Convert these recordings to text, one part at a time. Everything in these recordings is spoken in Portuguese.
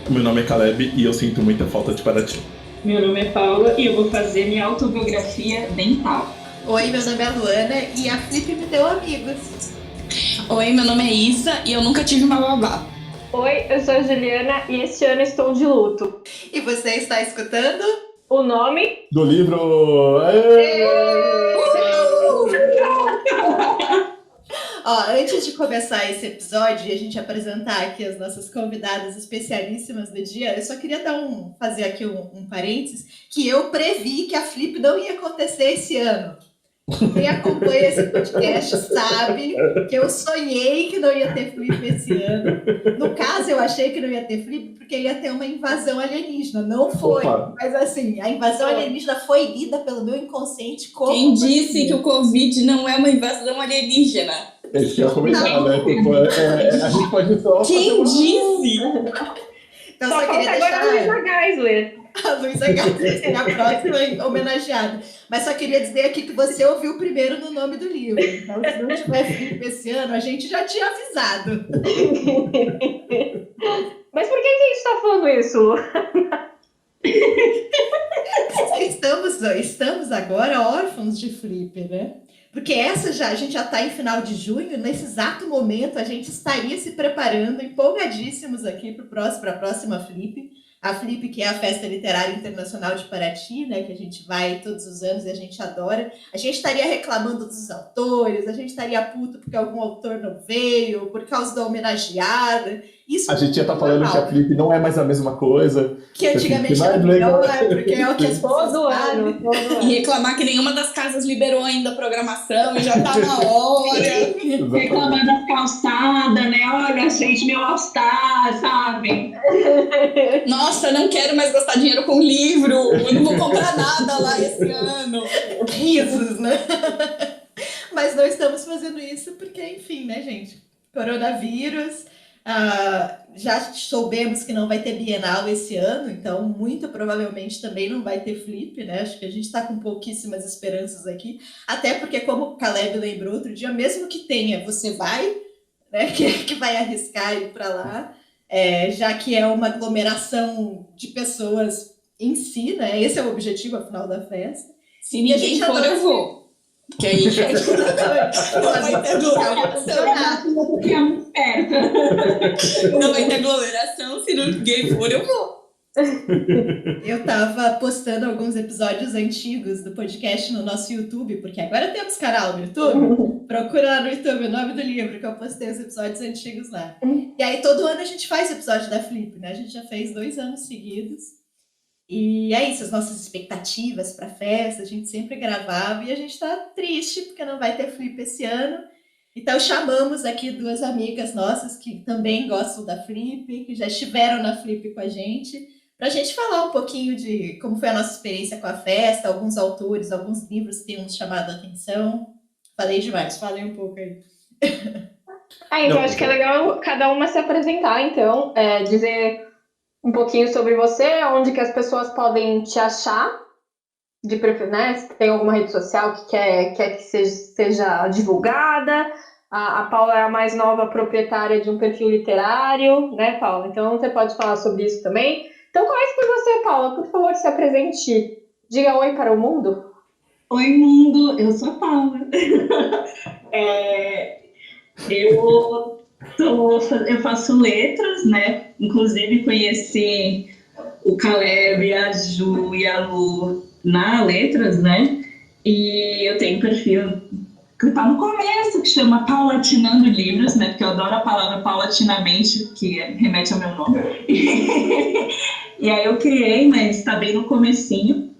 Meu nome é Caleb e eu sinto muita falta de Paraty. Meu nome é Paula e eu vou fazer minha autobiografia dental. Oi, meu nome é Luana e a Flip me deu amigos. Oi, meu nome é Isa e eu nunca tive uma babá. Oi, eu sou a Juliana e esse ano estou de luto. E você está escutando? O nome Do livro... Ó, antes de começar esse episódio e a gente apresentar aqui as nossas convidadas especialíssimas do dia, eu só queria fazer aqui um parênteses, que eu previ que a Flip não ia acontecer esse ano. Quem acompanha esse podcast sabe que eu sonhei que não ia ter Flip esse ano. No caso, eu achei que não ia ter Flip porque ia ter uma invasão alienígena. Não foi. Opa. Mas assim, a invasão alienígena foi lida pelo meu inconsciente como... Quem disse que o Covid não é uma invasão alienígena? Esse que eu ia comentar, né? Tipo, a gente pode só... Quem disse? Então, só só queria falta agora a deixar... Luísa Geisler. A Luísa Geisler será a próxima homenageada. Mas só queria dizer aqui que você ouviu primeiro no nome do livro. Então, se não tiver Flip esse ano, a gente já tinha avisado. Mas por que a gente está falando isso, Lu? Estamos agora órfãos de Flip, né? Porque a gente já está em final de junho, nesse exato momento a gente estaria se preparando, empolgadíssimos aqui para a próxima Flip. A Flip, que é a Festa Literária Internacional de Paraty, né, que a gente vai todos os anos e a gente adora. A gente estaria reclamando dos autores, a gente estaria puto porque algum autor não veio, por causa da homenageada. Isso A gente ia estar falando que a Flip não é mais a mesma coisa. que antigamente Que era mais melhor, legal. porque é o que as pessoas Todo sabem. ano, todo E ano. reclamar que nenhuma das casas liberou ainda a programação e já tá na hora. Reclamar das calçadas, né? Olha, gente, meu All-Star, sabe? Nossa, não quero mais gastar dinheiro com livro. Eu não vou comprar nada lá esse ano. Risos, né? Mas não estamos fazendo isso porque, enfim, né, gente? Coronavírus, já soubemos que não vai ter Bienal esse ano, então muito provavelmente também não vai ter Flip, né? Acho que a gente está com pouquíssimas esperanças aqui, até porque, como o Caleb lembrou outro dia, mesmo que tenha, você vai, né? Que vai arriscar ir para lá, já que é uma aglomeração de pessoas em si, né? Esse é o objetivo, afinal, da festa. Se ninguém for, eu vou. Porque aí não vai ter aglomeração. Porque é muito perto. Não vai ter aglomeração. Se ninguém for, eu vou. Eu tava postando alguns episódios antigos do podcast no nosso YouTube, porque agora temos canal no YouTube. Procura lá no YouTube o nome do livro, que eu postei os episódios antigos lá. E aí todo ano a gente faz episódio da Flip, né? A gente já fez 2 anos seguidos. E é isso, as nossas expectativas para a festa, a gente sempre gravava e a gente tá triste porque não vai ter Flip esse ano. Então chamamos aqui 2 amigas nossas que também gostam da Flip, que já estiveram na Flip com a gente, para a gente falar um pouquinho de como foi a nossa experiência com a festa, alguns autores, alguns livros que têm nos chamado a atenção. Falei demais, falei um pouco aí. Então acho que é legal cada uma se apresentar, então, dizer um pouquinho sobre você, onde que as pessoas podem te achar, de preferência, né? Se tem alguma rede social que quer que seja divulgada. A Paula é a mais nova proprietária de um perfil literário, né, Paula? Então você pode falar sobre isso também. Então comece por você, Paula, por favor, se apresente. Diga oi para o mundo. Oi, mundo, eu sou a Paula. Eu faço letras, né? Inclusive conheci o Caleb, a Ju e a Lu na letras, né? E eu tenho um perfil que tá no começo, que chama Paulatinando Livros, né? Porque eu adoro a palavra paulatinamente, que remete ao meu nome. E aí eu criei, mas tá bem no comecinho.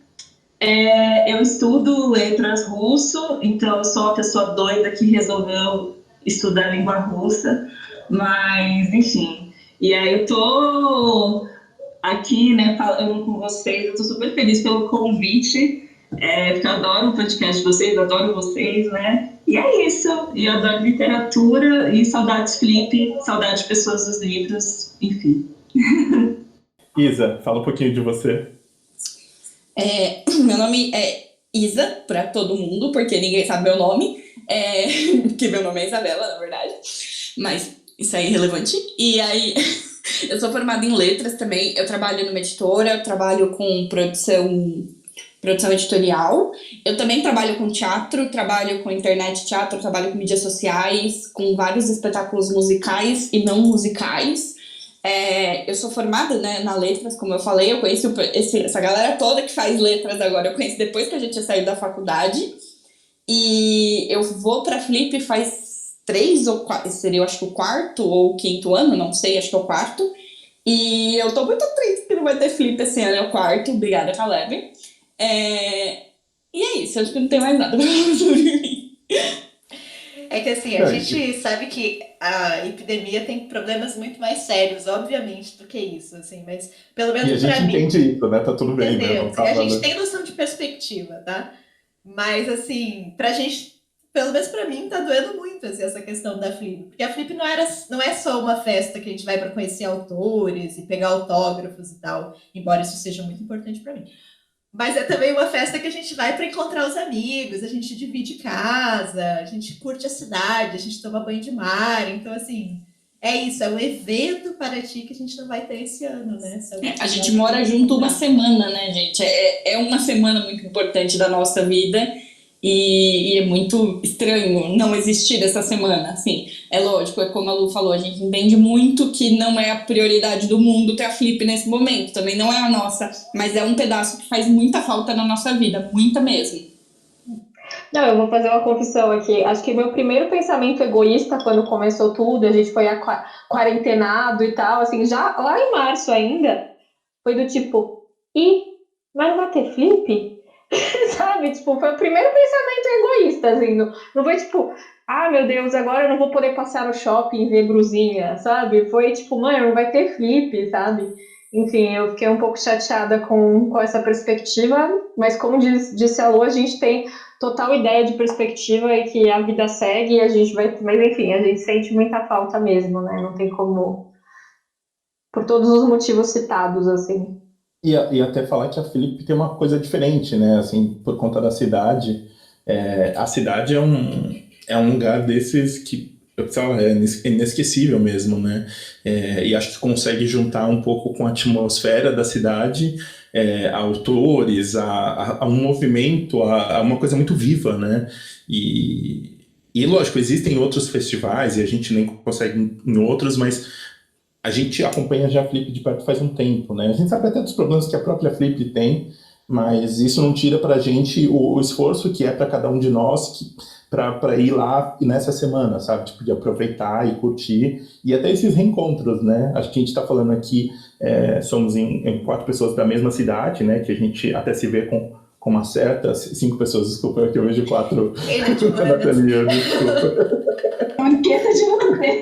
Eu estudo letras russo, então eu sou uma pessoa doida que resolveu estudar língua russa, mas enfim. E aí eu tô aqui, né, falando com vocês, eu tô super feliz pelo convite, porque eu adoro o podcast de vocês, adoro vocês, né? E é isso, e eu adoro literatura e saudades Flip, saudades de pessoas dos livros, enfim. Isa, fala um pouquinho de você. Meu nome é Isa, pra todo mundo, porque ninguém sabe meu nome. Que meu nome é Isabela, na verdade. Mas isso é irrelevante. E aí, Eu sou formada em letras também. Eu trabalho numa editora, eu trabalho com produção editorial. Eu também trabalho com teatro, trabalho com internet teatro, trabalho com mídias sociais, com vários espetáculos musicais e não musicais. Eu sou formada, né, na letras, como eu falei. Eu conheci essa galera toda que faz letras agora. Eu conheci depois que a gente saiu da faculdade. E eu vou pra Flip faz 3 ou 4, seria eu acho que o 4º ou 5º ano, não sei, acho que é o 4º. E eu tô muito triste que não vai ter Flip esse ano, é o 4º. Obrigada, Caleb. E é isso, acho que não tem mais nada pra falar sobre mim. É que assim, a gente sabe que a epidemia tem problemas muito mais sérios, obviamente, do que isso, assim, mas pelo menos E a pra gente mim... entende isso, né? Tá tudo bem, né? Entendemos. E a gente tem noção de perspectiva, tá? Mas, assim, pra gente, pelo menos pra mim, tá doendo muito assim, essa questão da Flip. Porque a Flip não é só uma festa que a gente vai pra conhecer autores e pegar autógrafos e tal, embora isso seja muito importante pra mim. Mas é também uma festa que a gente vai pra encontrar os amigos, a gente divide casa, a gente curte a cidade, a gente toma banho de mar. Então, assim, é isso, é um evento para ti que a gente não vai ter esse ano, né? A gente mora junto uma semana, né, gente? É uma semana muito importante da nossa vida e é muito estranho não existir essa semana, assim. É lógico, é como a Lu falou, a gente entende muito que não é a prioridade do mundo ter a Flip nesse momento, também não é a nossa, mas é um pedaço que faz muita falta na nossa vida, muita mesmo. Não, eu vou fazer uma confissão aqui. Acho que meu primeiro pensamento egoísta quando começou tudo, a gente foi quarentenado e tal, assim, já lá em março ainda, foi do tipo, mas não vai ter Flip? Sabe? Tipo, foi o primeiro pensamento egoísta, assim, não foi tipo, meu Deus, agora eu não vou poder passar no shopping e ver brusinha, sabe? Foi tipo, mãe, não vai ter Flip, sabe? Enfim, eu fiquei um pouco chateada com essa perspectiva, mas como disse a Lu, a gente tem total ideia de perspectiva e que a vida segue e a gente vai... Mas enfim, a gente sente muita falta mesmo, né? Não tem como... Por todos os motivos citados, assim. E até falar que a Flip tem uma coisa diferente, né? Assim, por conta da cidade. A cidade é um lugar desses que é inesquecível mesmo, né? E acho que consegue juntar um pouco com a atmosfera da cidade, a autores, a um movimento, a uma coisa muito viva, né? E lógico, existem outros festivais e a gente nem consegue em outros, mas a gente acompanha já a Flip de perto faz um tempo, né? A gente sabe até dos problemas que a própria Flip tem, mas isso não tira pra gente o esforço que é para cada um de nós para ir lá nessa semana, sabe? Tipo, de aproveitar e curtir, e até esses reencontros, né? Acho que a gente está falando aqui, somos em 4 pessoas da mesma cidade, né? Que a gente até se vê com uma certa... 5 pessoas, desculpa, que eu vejo 4. Natalia, desculpa. Banqueta de você.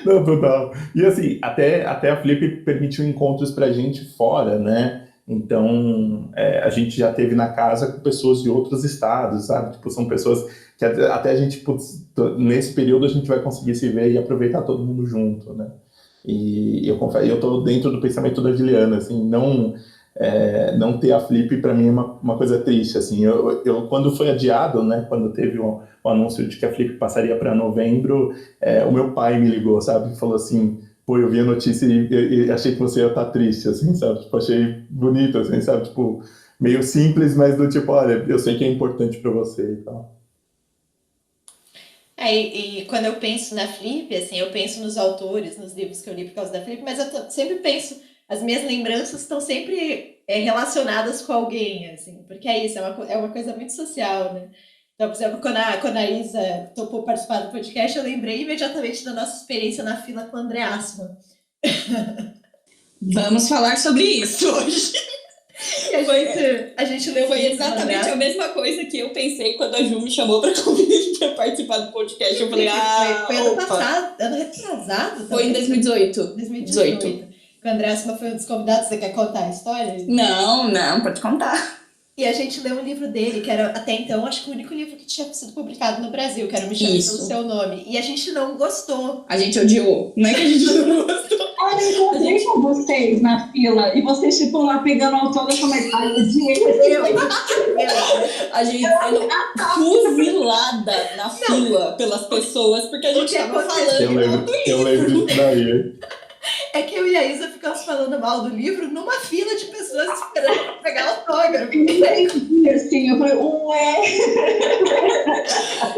Não, total. E assim, até a Flip permitiu encontros pra gente fora, né? Então, a gente já teve na casa com pessoas de outros estados, sabe? Tipo, são pessoas que até a gente, nesse período, a gente vai conseguir se ver e aproveitar todo mundo junto, né? E eu confesso, eu tô dentro do pensamento da Juliana, assim, não ter a Flip para mim é uma coisa triste, assim. Eu quando foi adiado, né, quando teve o anúncio de que a Flip passaria para novembro, o meu pai me ligou, sabe, falou assim, pô, eu vi a notícia e achei que você ia estar triste, assim, sabe, tipo, achei bonito, assim, sabe, tipo, meio simples, mas do tipo, olha, eu sei que é importante para você e tal. E quando eu penso na Flip, assim, eu penso nos autores, nos livros que eu li por causa da Flip, mas eu sempre penso, as minhas lembranças estão sempre relacionadas com alguém, assim, porque é isso, é uma coisa muito social, né? Então, por exemplo, quando a Isa topou participar do podcast, eu lembrei imediatamente da nossa experiência na fila com o André Assmann. Vamos falar sobre isso hoje. A gente leu Foi exatamente a mesma coisa que eu pensei quando a Ju me chamou para participar do podcast. Eu falei, foi ano passado, ano retrasado? Foi em 2018. 2018. O André Assmann foi um dos convidados. Você quer contar a história? Não, pode contar. E a gente leu um livro dele, que era, até então, acho que o único livro que tinha sido publicado no Brasil, que era Me Chame Pelo Seu Nome. E a gente não gostou. A gente odiou. Não é que a gente não gostou. Olha, eu encontrei com vocês na fila e vocês ficam lá pegando autógrafo, mas Eu. A gente sendo fuzilada humilhada na fila pelas pessoas, porque a gente que tava aconteceu? falando. Eu lembro disso daí. Hein? É que eu e a Isa ficamos falando mal do livro numa fila de pessoas esperando pra pegar autógrafo. E assim, eu falei, ué.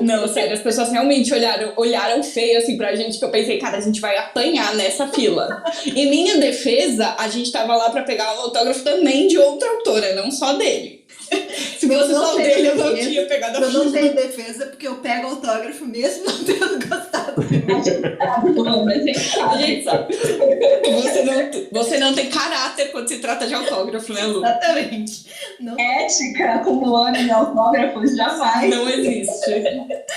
Não, sério, as pessoas realmente olharam feio assim pra gente, que eu pensei, cara, a gente vai apanhar nessa fila. Em minha defesa, a gente tava lá pra pegar o autógrafo também de outra autora, não só dele. Se Eu fosse não só tenho dele, eu não defesa, tinha pegado a Eu não fila. tenho defesa porque eu pego autógrafo mesmo não tendo gostado. Mas A gente sabe. Você não tem caráter quando se trata de autógrafo, né, Lu? Exatamente. Não. ética acumulando em autógrafos, jamais. Não existe.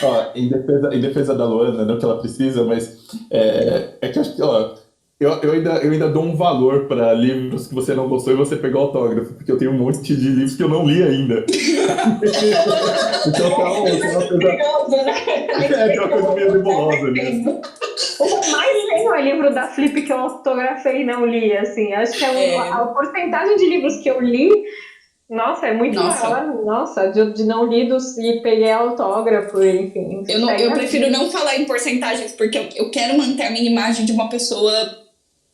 Ó, em defesa da Luana, não que ela precisa, mas é que eu acho que, ó, eu ainda dou um valor para livros que você não gostou e você pegou autógrafo, porque eu tenho um monte de livros que eu não li ainda. Então, tem uma coisa, Perigoso, né? tem uma coisa meio nebulosa nisso. O que eu mais tenho é o livro da Flip que eu autografei e não li, assim. Acho que a porcentagem de livros que eu li, nossa, é muito maior. Nossa, de não lidos e peguei autógrafo, enfim. Eu prefiro não falar em porcentagens, porque eu quero manter a minha imagem de uma pessoa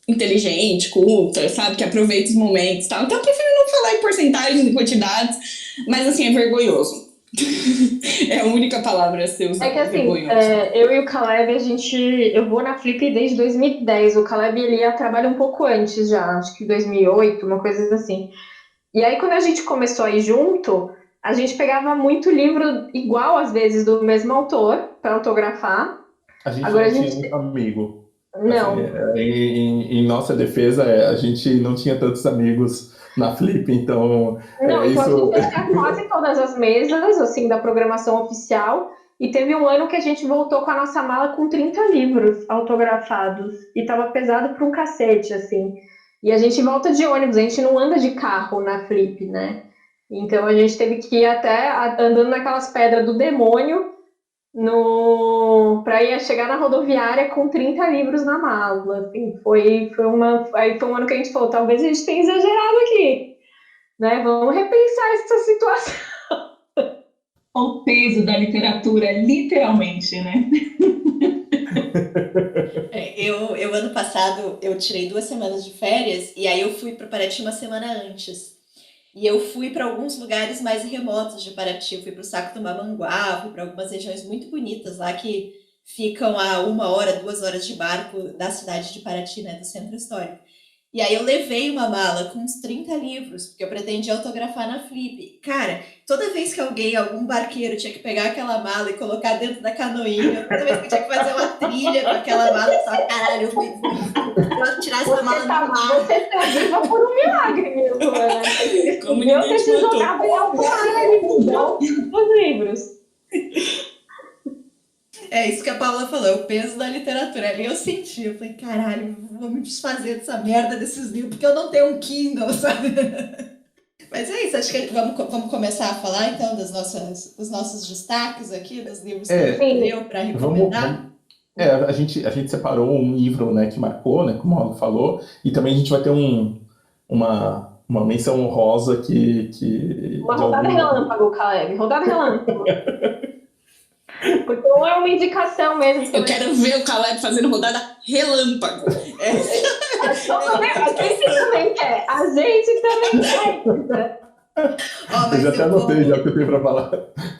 inteligente, culta, sabe? Que aproveita os momentos e tal. Então eu prefiro não falar em porcentagens e quantidades, mas assim, é vergonhoso. É a única palavra a ser usada. É que assim, vergonhoso. eu e o Caleb, eu vou na Flip desde 2010. O Caleb, ele ia trabalhar um pouco antes já, acho que 2008, uma coisa assim. E aí, quando a gente começou a ir junto, a gente pegava muito livro igual, às vezes, do mesmo autor, para autografar. A gente Agora não a gente- tinha muito amigo. Não, Assim, em nossa defesa, a gente não tinha tantos amigos na Flip, então não, então isso. a gente tinha quase todas as mesas, assim, da programação oficial. E teve um ano que a gente voltou com a nossa mala com 30 livros autografados. E tava pesado pra um cacete, assim. E a gente volta de ônibus, a gente não anda de carro na Flip, né? Então a gente teve que ir até andando naquelas pedras do demônio para ir chegar na rodoviária com 30 livros na mala. Assim, aí foi um ano que a gente falou, talvez a gente tenha exagerado aqui, né? Vamos repensar essa situação. O peso da literatura, literalmente, né? Eu ano passado, eu tirei 2 semanas de férias e aí eu fui para Paraty uma semana antes. E eu fui para alguns lugares mais remotos de Paraty. Eu fui para o Saco do Mamanguá, fui para algumas regiões muito bonitas lá que ficam a 1 hora, 2 horas de barco da cidade de Paraty, né, do centro histórico. E aí eu levei uma mala com uns 30 livros, porque eu pretendia autografar na Flip. Cara, toda vez que algum barqueiro tinha que pegar aquela mala e colocar dentro da canoinha, toda vez que eu tinha que fazer uma trilha com aquela mala, eu só, caralho, eu vou tirar essa mala do mar. Você tá viva por um milagre, meu Luana. Como Eu ninguém te preciso matou. jogar bem os livros. É isso que a Paula falou, é o peso da literatura. Ali eu senti, eu falei, caralho, vou me desfazer dessa merda desses livros, porque eu não tenho um Kindle, sabe? Mas é isso, acho que vamos começar a falar então dos nossos destaques aqui, dos livros que a gente leu para recomendar. A gente separou um livro, né, que marcou, né, como ela falou, e também a gente vai ter uma menção honrosa que Uma rodada relâmpago, Caleb. Rodada relâmpago. Porque não é uma indicação mesmo. Eu quero ver o Caleb fazendo rodada relâmpago. A gente também quer. A gente também quer. Ó, Eu já até anotei já o que eu tenho para falar.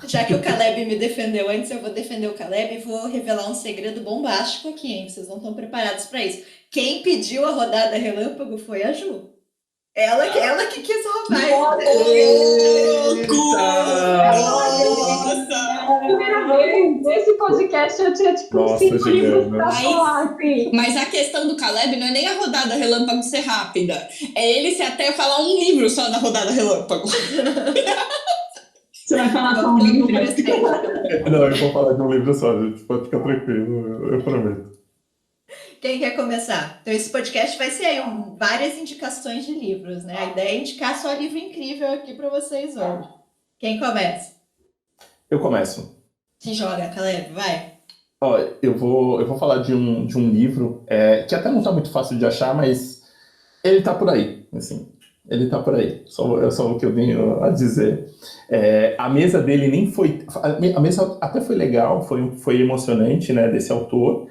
Já que o Caleb me defendeu antes, eu vou defender o Caleb e vou revelar um segredo bombástico aqui, hein? Vocês não estão preparados para isso. Quem pediu a rodada relâmpago foi a Ju. Ela que quis roubar. Nossa! Primeira vez nesse podcast eu tinha tipo Nossa, 5 livros Juliana. pra falar, assim. Mas a questão do Caleb não é nem a rodada relâmpago ser rápida. É ele se até falar um livro só na rodada relâmpago. Você vai falar com Vamos o livro. Não, eu vou falar de um livro só, gente. Pode ficar tranquilo, eu prometo. Quem quer começar? Então, esse podcast vai ser aí várias indicações de livros, né? A ideia é indicar só livro incrível aqui para vocês hoje. Quem começa? Eu começo. Se joga, Caleb, vai. Ó, eu vou falar de um livro que até não tá muito fácil de achar, mas ele tá por aí, assim. Ele tá por aí, é só o que eu tenho a dizer. A mesa dele nem foi... A mesa até foi legal, foi emocionante, né, desse autor,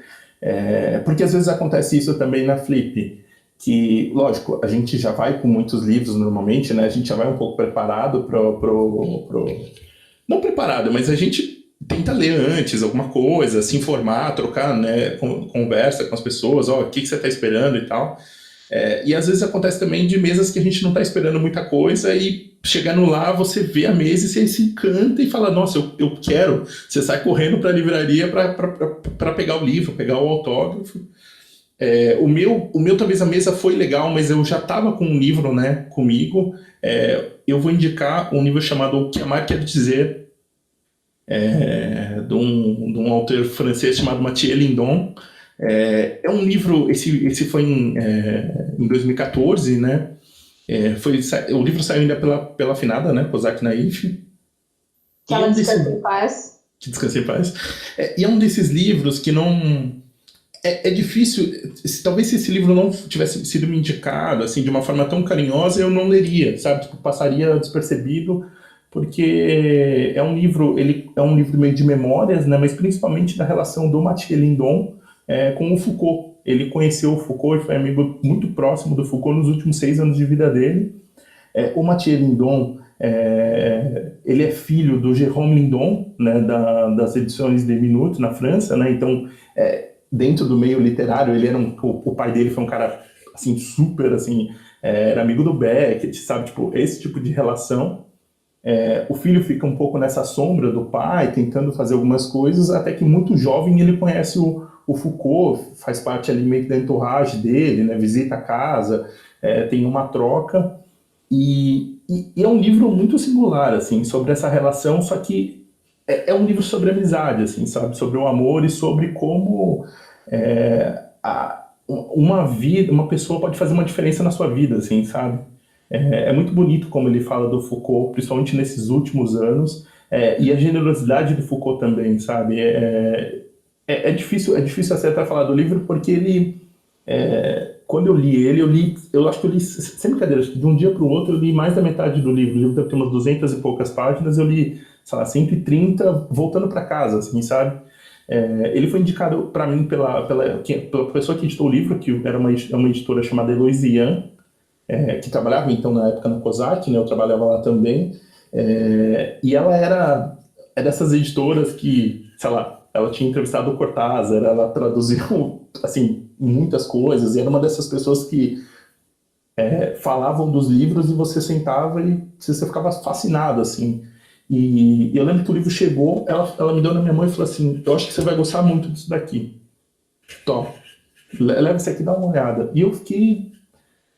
porque às vezes acontece isso também na Flip, que, lógico, a gente já vai com muitos livros normalmente, né, a gente já vai um pouco preparado não preparado, mas a gente tenta ler antes alguma coisa, se informar, trocar, né, conversa com as pessoas, o que você está esperando e tal. E às vezes acontece também de mesas que a gente não está esperando muita coisa e chegando lá você vê a mesa e você se encanta e fala, nossa, eu quero. Você sai correndo para a livraria para pegar o livro, pegar o autógrafo. O meu talvez a mesa foi legal, mas eu já estava com um livro, né, comigo. Eu vou indicar um livro chamado O que Amar Quer Dizer, de um autor francês chamado Mathieu Lindon. É um livro, esse foi em 2014, né? O livro saiu ainda pela finada, né? Cosac Naif. Que ela descansa em paz. Que descansa em paz. E é um desses livros que não... É difícil, talvez se esse livro não tivesse sido me indicado assim, de uma forma tão carinhosa, eu não leria, sabe? Tipo, passaria despercebido, porque é um livro meio de memórias, né? Mas principalmente da relação do Mathieu Lindon com o Foucault. Ele conheceu o Foucault e foi amigo muito próximo do Foucault nos últimos 6 anos de vida dele. O Mathieu Lindon, ele é filho do Jérôme Lindon, né, das edições de Minute na França, né? Então, dentro do meio literário, ele era o pai dele foi um cara assim, super, assim, era amigo do Beckett, sabe? Tipo, esse tipo de relação. O filho fica um pouco nessa sombra do pai, tentando fazer algumas coisas, até que muito jovem ele conhece o Foucault, faz parte ali meio que da entourage dele, né? Visita a casa, tem uma troca, e é um livro muito singular, assim, sobre essa relação, só que é um livro sobre amizade, assim, sabe? Sobre o amor e sobre como uma pessoa pode fazer uma diferença na sua vida, assim, sabe? É muito bonito como ele fala do Foucault, principalmente nesses últimos anos, e a generosidade do Foucault também, sabe? É difícil até falar do livro, porque ele, quando eu li ele, eu acho que eu li, sem brincadeira, de um dia para o outro, eu li mais da metade do livro. O livro deve ter umas 200 e poucas páginas, eu li, sei lá, 130 voltando para casa, assim, sabe? Ele foi indicado para mim pela pessoa que editou o livro, que era uma editora chamada Heloise Yan, que trabalhava então na época na Cosac, né? Eu trabalhava lá também, e ela era dessas editoras que, sei lá, ela tinha entrevistado o Cortázar, ela traduziu assim muitas coisas, e era uma dessas pessoas que falavam dos livros e você sentava e você ficava fascinado, assim. E eu lembro que o livro chegou, ela me deu na minha mão e falou assim, eu acho que você vai gostar muito disso daqui. Tom, leva isso aqui e dá uma olhada. E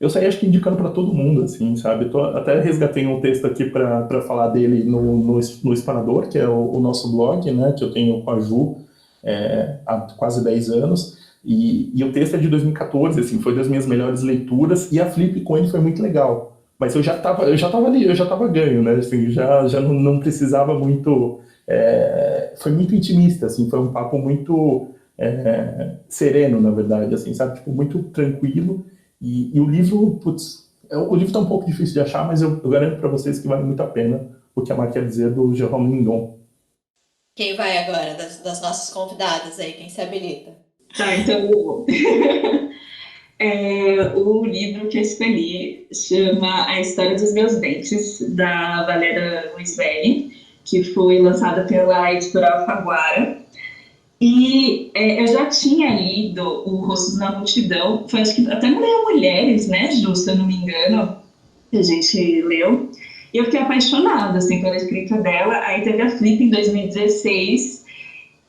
eu saí acho que indicando para todo mundo, assim, sabe? Até resgatei um texto aqui para falar dele no Espanador, que é o nosso blog, né? Que eu tenho com a Ju há quase 10 anos. E o texto é de 2014, assim, foi das minhas melhores leituras. E a Flip com ele foi muito legal. Mas eu já tava ali, eu já tava ganho, né? Assim, já não precisava muito... foi muito intimista, assim, foi um papo muito sereno, na verdade, assim, sabe? Tipo, muito tranquilo. E o livro, o livro tá um pouco difícil de achar, mas eu garanto para vocês que vale muito a pena O que Amar Quer Dizer, do Jérôme Lindon. Quem vai agora das nossas convidadas aí? Quem se habilita? Tá, então eu vou. O livro que eu escolhi chama A História dos Meus Dentes, da Valéria Luisvelli, que foi lançada pela editora Alfaguara. E eu já tinha lido O Rostos na Multidão, foi acho que até Mulheres, né, Ju, se eu não me engano, que a gente leu. E eu fiquei apaixonada, assim, pela escrita dela. Aí teve a Flip em 2016,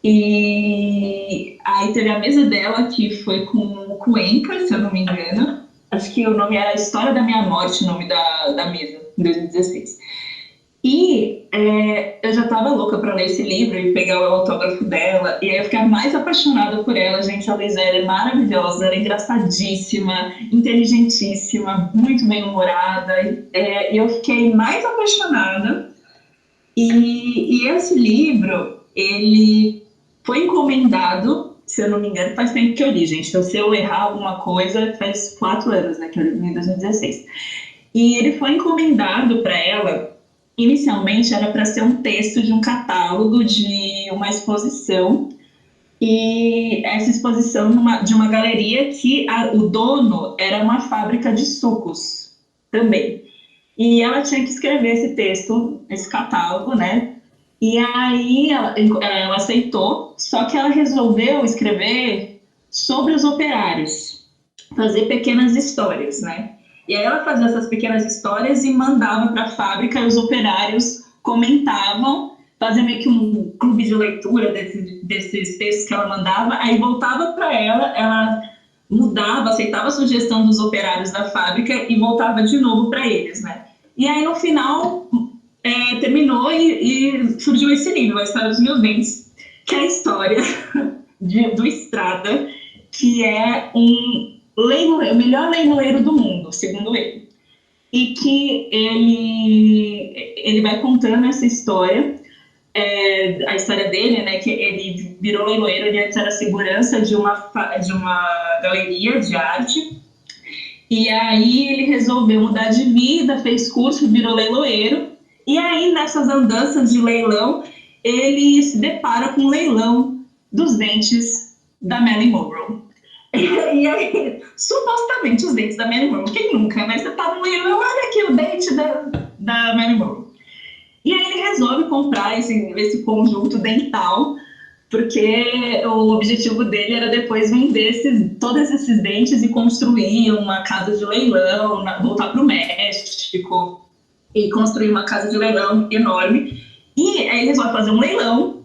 e aí teve a mesa dela, que foi com o Cuenca, se eu não me engano. Acho que o nome era A História da Minha Morte, o nome da mesa, em 2016. E eu já estava louca para ler esse livro e pegar o autógrafo dela, e aí eu fiquei mais apaixonada por ela, gente. A Luísa é maravilhosa, ela é engraçadíssima, inteligentíssima, muito bem-humorada, e eu fiquei mais apaixonada. E esse livro, ele foi encomendado, se eu não me engano, faz tempo que eu li, gente. Então, se eu errar alguma coisa, faz 4 anos, né, que eu li em 2016. E ele foi encomendado para ela. Inicialmente era para ser um texto de um catálogo de uma exposição, e essa exposição de uma galeria que o dono era uma fábrica de sucos também. E ela tinha que escrever esse texto, esse catálogo, né? E aí ela aceitou, só que ela resolveu escrever sobre os operários, fazer pequenas histórias, né? E aí ela fazia essas pequenas histórias e mandava para a fábrica, e os operários comentavam, fazia meio que um clube de leitura desses textos que ela mandava, aí voltava para ela mudava, aceitava a sugestão dos operários da fábrica e voltava de novo para eles, né? E aí no final terminou e surgiu esse livro, A História dos Meus Dentes, que é a história do Estrada, que é o melhor leiloeiro do mundo, segundo ele. E que ele vai contando essa história, a história dele, né, que ele virou leiloeiro, ele antes era segurança de uma galeria de arte, e aí ele resolveu mudar de vida, fez curso, virou leiloeiro, e aí nessas andanças de leilão, ele se depara com um leilão dos dentes da Marilyn Monroe. E aí, supostamente os dentes da Marilyn Monroe, quem nunca, né? Você tá no leilão, olha aqui o dente da Marilyn Monroe. E aí ele resolve comprar esse conjunto dental, porque o objetivo dele era depois vender todos esses dentes e construir uma casa de leilão, voltar para o México e construir uma casa de leilão enorme. E aí ele resolve fazer um leilão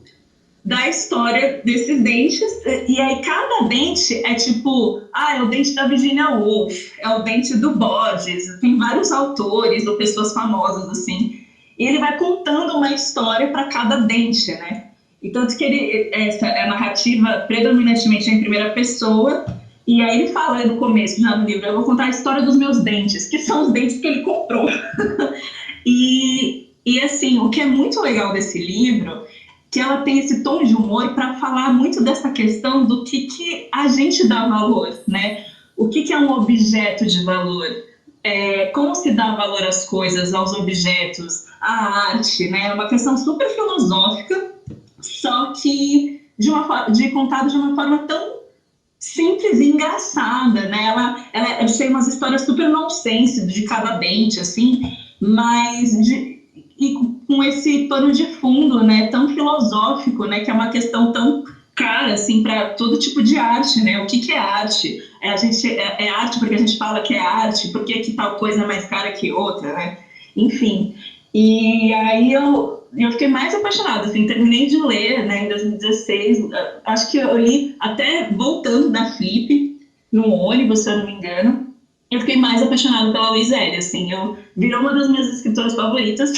da história desses dentes, e aí cada dente é tipo, é o dente da Virginia Woolf, é o dente do Borges, tem vários autores ou pessoas famosas assim, e ele vai contando uma história para cada dente, né? E tanto que essa é a narrativa predominantemente em primeira pessoa, e aí ele fala no começo, já no livro, eu vou contar a história dos meus dentes, que são os dentes que ele comprou. E assim, o que é muito legal desse livro, que ela tem esse tom de humor para falar muito dessa questão do que a gente dá valor, né? O que é um objeto de valor? Como se dá valor às coisas, aos objetos, à arte, né? É uma questão super filosófica, só que contado de uma forma tão simples e engraçada, né? Ela tem umas histórias super nonsense de cada dente, assim, mas e com esse pano de fundo, né, tão filosófico, né, que é uma questão tão cara, assim, para todo tipo de arte, né? O que é arte? É arte porque a gente fala que é arte, por que tal coisa é mais cara que outra, né? Enfim, e aí eu fiquei mais apaixonada, assim, terminei de ler, né, em 2016, acho que eu li até voltando da Flip, no ônibus, se eu não me engano. Eu fiquei mais apaixonada pela Louise Hay, assim, virou uma das minhas escritoras favoritas.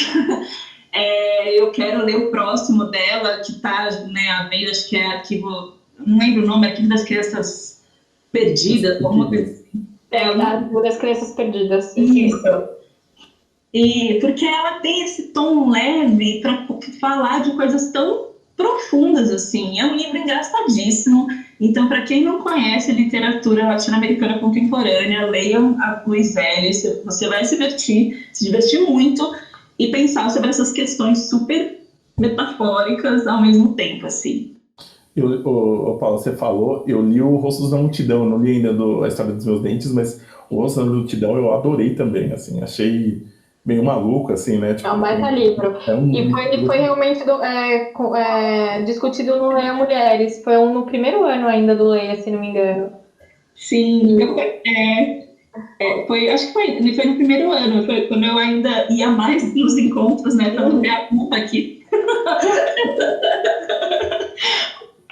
Eu quero ler o próximo dela, que tá, né, a veio, acho que é Arquivo, não lembro o nome, Arquivo das Crianças Perdidas, alguma coisa assim. Arquivo das Crianças Perdidas. Isso. E porque ela tem esse tom leve para falar de coisas tão profundas, assim. É um livro engraçadíssimo. Então, para quem não conhece literatura latino-americana contemporânea, leiam a Louise Hay, você vai se divertir muito e pensar sobre essas questões super metafóricas ao mesmo tempo, assim. Paulo, você falou, eu li o Rostos da Multidão, não li ainda a História dos Meus Dentes, mas o Rostos da Multidão eu adorei também, assim, achei meio maluco, assim, né? Tipo, é um baita livro. E foi realmente discutido no Leia Mulheres. Foi no primeiro ano ainda do Leia, se não me engano. Sim, acho que foi no primeiro ano, foi quando eu ainda ia mais nos encontros, né? Pra não ter a culpa aqui.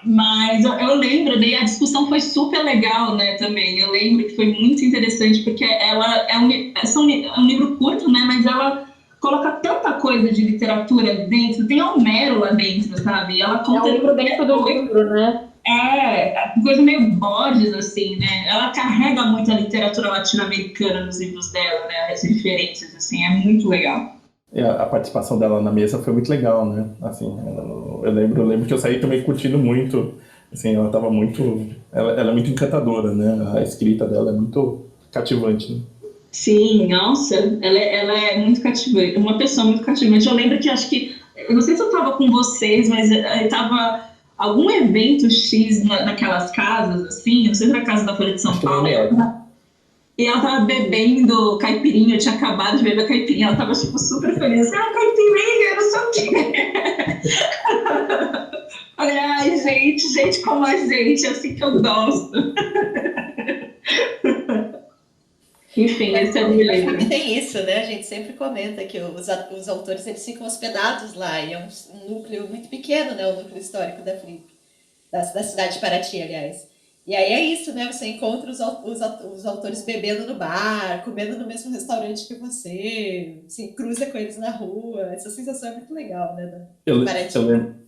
Mas eu lembro, né, a discussão foi super legal, né, também. Eu lembro que foi muito interessante, porque ela é um livro curto, né, mas ela coloca tanta coisa de literatura dentro, tem Homero lá dentro, sabe? Ela conta um livro dentro do livro, né? Coisa meio Borges, assim, né? Ela carrega muito a literatura latino-americana nos livros dela, né? As referências, assim, é muito legal. A participação dela na mesa foi muito legal, né? Assim, eu lembro que eu saí também curtindo muito. Assim, ela é muito encantadora, né? A escrita dela é muito cativante, né? Sim, nossa, ela é muito cativante, uma pessoa muito cativante. Eu lembro que acho que, eu não sei se eu estava com vocês, mas estava algum evento X naquelas casas, assim, não sei se era a casa da Folha de Acho São que na Paulo, MF. e ela tava bebendo caipirinha, eu tinha acabado de beber caipirinha, ela tava, tipo, super feliz. Ah, caipirinha, não sei o quê. Falei, ai, gente como a gente, é assim que eu gosto. Enfim, esse é o meu A FLIP livro. tem isso, né? A gente sempre comenta que os autores eles ficam hospedados lá, e é um núcleo muito pequeno, né? O núcleo histórico da FLIP, da cidade de Paraty, aliás. E aí é isso, né? Você encontra os autores bebendo no bar, comendo no mesmo restaurante que você, se cruza com eles na rua. Essa sensação é muito legal, né? De Paraty.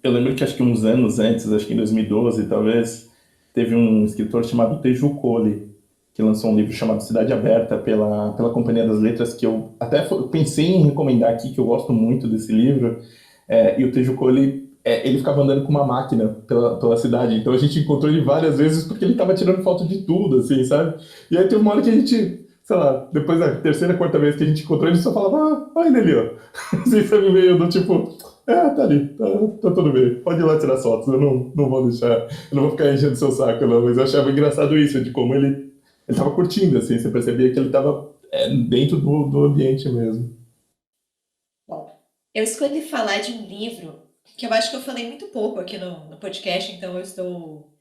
Eu lembro que acho que uns anos antes, acho que em 2012 talvez, teve um escritor chamado Teju Cole, que lançou um livro chamado Cidade Aberta pela Companhia das Letras, que eu até pensei em recomendar aqui, que eu gosto muito desse livro. E o Teju Cole, ele ficava andando com uma máquina pela cidade, então a gente encontrou ele várias vezes porque ele estava tirando foto de tudo, assim, sabe? E aí tem uma hora que a gente, sei lá, depois da terceira, quarta vez que a gente encontrou ele, só falava, olha ele ali, ó. Assim, sabe, meio do tipo, tá ali, tá tudo bem, pode ir lá tirar as fotos, eu não vou deixar, eu não vou ficar enchendo seu saco, não, mas eu achava engraçado isso, de como ele tava curtindo, assim, você percebia que ele tava dentro do ambiente mesmo. Bom, eu escolhi falar de um livro que eu acho que eu falei muito pouco aqui no podcast, então eu estou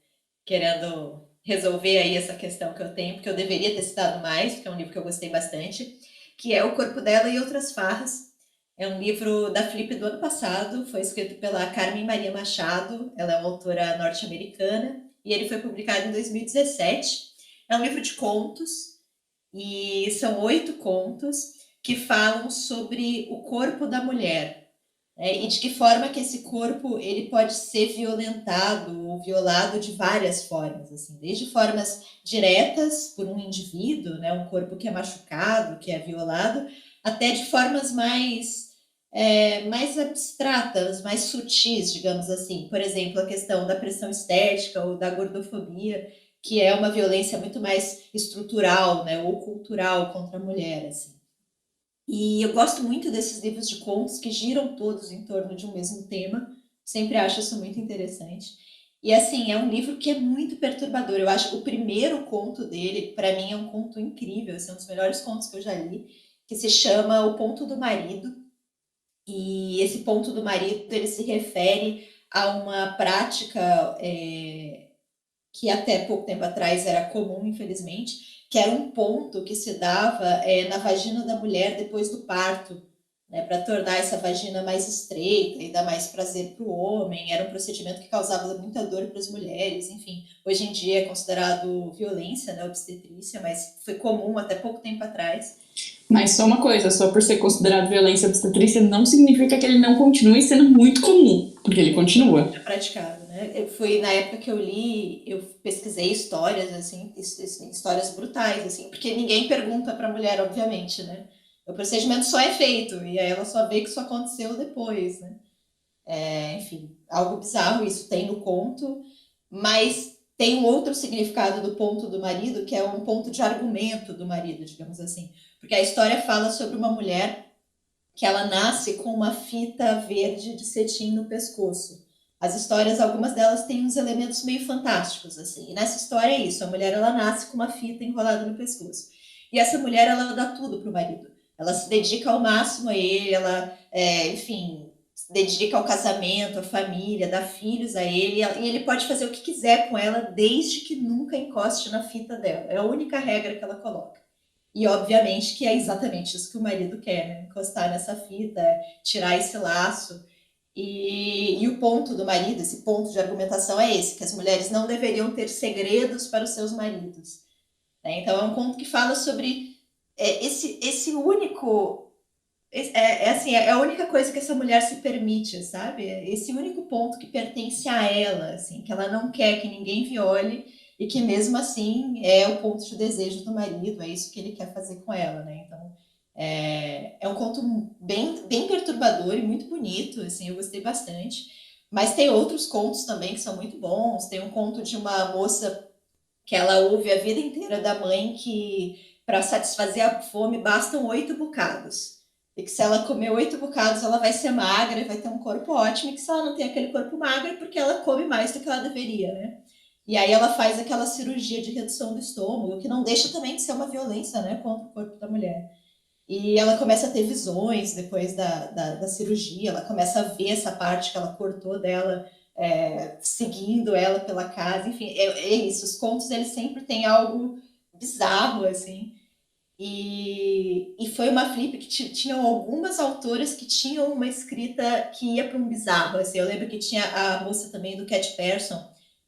querendo resolver aí essa questão que eu tenho, porque eu deveria ter citado mais, porque é um livro que eu gostei bastante, que é O Corpo Dela e Outras Farras. É um livro da Flip do ano passado, foi escrito pela Carmen Maria Machado, ela é uma autora norte-americana, e ele foi publicado em 2017. É um livro de contos, e são 8 contos que falam sobre o corpo da mulher, e de que forma que esse corpo ele pode ser violentado ou violado de várias formas, assim, desde formas diretas por um indivíduo, né, um corpo que é machucado, que é violado, até de formas mais abstratas, mais sutis, digamos assim. Por exemplo, a questão da pressão estética ou da gordofobia, que é uma violência muito mais estrutural, né, ou cultural contra a mulher, assim. E eu gosto muito desses livros de contos que giram todos em torno de um mesmo tema. Sempre acho isso muito interessante. E assim, é um livro que é muito perturbador. Eu acho que o primeiro conto dele, para mim, é um conto incrível, esse é um dos melhores contos que eu já li, que se chama O Ponto do Marido. E esse ponto do marido, ele se refere a uma prática que até pouco tempo atrás era comum, infelizmente, que era um ponto que se dava na vagina da mulher depois do parto, né, para tornar essa vagina mais estreita e dar mais prazer para o homem. Era um procedimento que causava muita dor para as mulheres, enfim. Hoje em dia é considerado violência, né, obstetrícia, mas foi comum até pouco tempo atrás. Mas só uma coisa, só por ser considerado violência obstetrícia não significa que ele não continue sendo muito comum, porque ele continua. É praticado, né? Foi na época que eu li, eu pesquisei histórias, assim, histórias brutais, assim, porque ninguém pergunta para a mulher, obviamente, né? O procedimento só é feito, e aí ela só vê que isso aconteceu depois, né? Enfim, algo bizarro isso tem no conto, mas tem um outro significado do ponto do marido, que é um ponto de argumento do marido, digamos assim. Porque a história fala sobre uma mulher que ela nasce com uma fita verde de cetim no pescoço. As histórias, algumas delas têm uns elementos meio fantásticos, assim. E nessa história é isso, a mulher ela nasce com uma fita enrolada no pescoço. E essa mulher, ela dá tudo pro marido. Ela se dedica ao máximo a ele, ela, enfim, se dedica ao casamento, à família, dá filhos a ele, e ele pode fazer o que quiser com ela, desde que nunca encoste na fita dela. É a única regra que ela coloca. E obviamente que é exatamente isso que o marido quer, né? Encostar nessa fita, tirar esse laço. E o ponto do marido, esse ponto de argumentação é esse, que as mulheres não deveriam ter segredos para os seus maridos, né? Então é um conto que fala sobre esse único. Assim, é a única coisa que essa mulher se permite, sabe? Esse único ponto que pertence a ela, assim, que ela não quer que ninguém viole e que mesmo assim é o ponto de desejo do marido, é isso que ele quer fazer com ela, né? Então é um conto bem perturbador e muito bonito, assim, eu gostei bastante. Mas tem outros contos também que são muito bons. Tem um conto de uma moça que ela ouve a vida inteira da mãe que para satisfazer a fome bastam 8 bocados. E que se ela comer 8 bocados, ela vai ser magra e vai ter um corpo ótimo, e que se ela não tem aquele corpo magro é porque ela come mais do que ela deveria, né? E aí ela faz aquela cirurgia de redução do estômago, que não deixa também de ser uma violência, né, contra o corpo da mulher. E ela começa a ter visões depois da cirurgia, ela começa a ver essa parte que ela cortou dela, seguindo ela pela casa, enfim, é isso. Os contos, eles sempre têm algo bizarro, assim. E foi uma flip que tinham algumas autoras que tinham uma escrita que ia para um bizarro, assim. Eu lembro que tinha a moça também do Cat Person,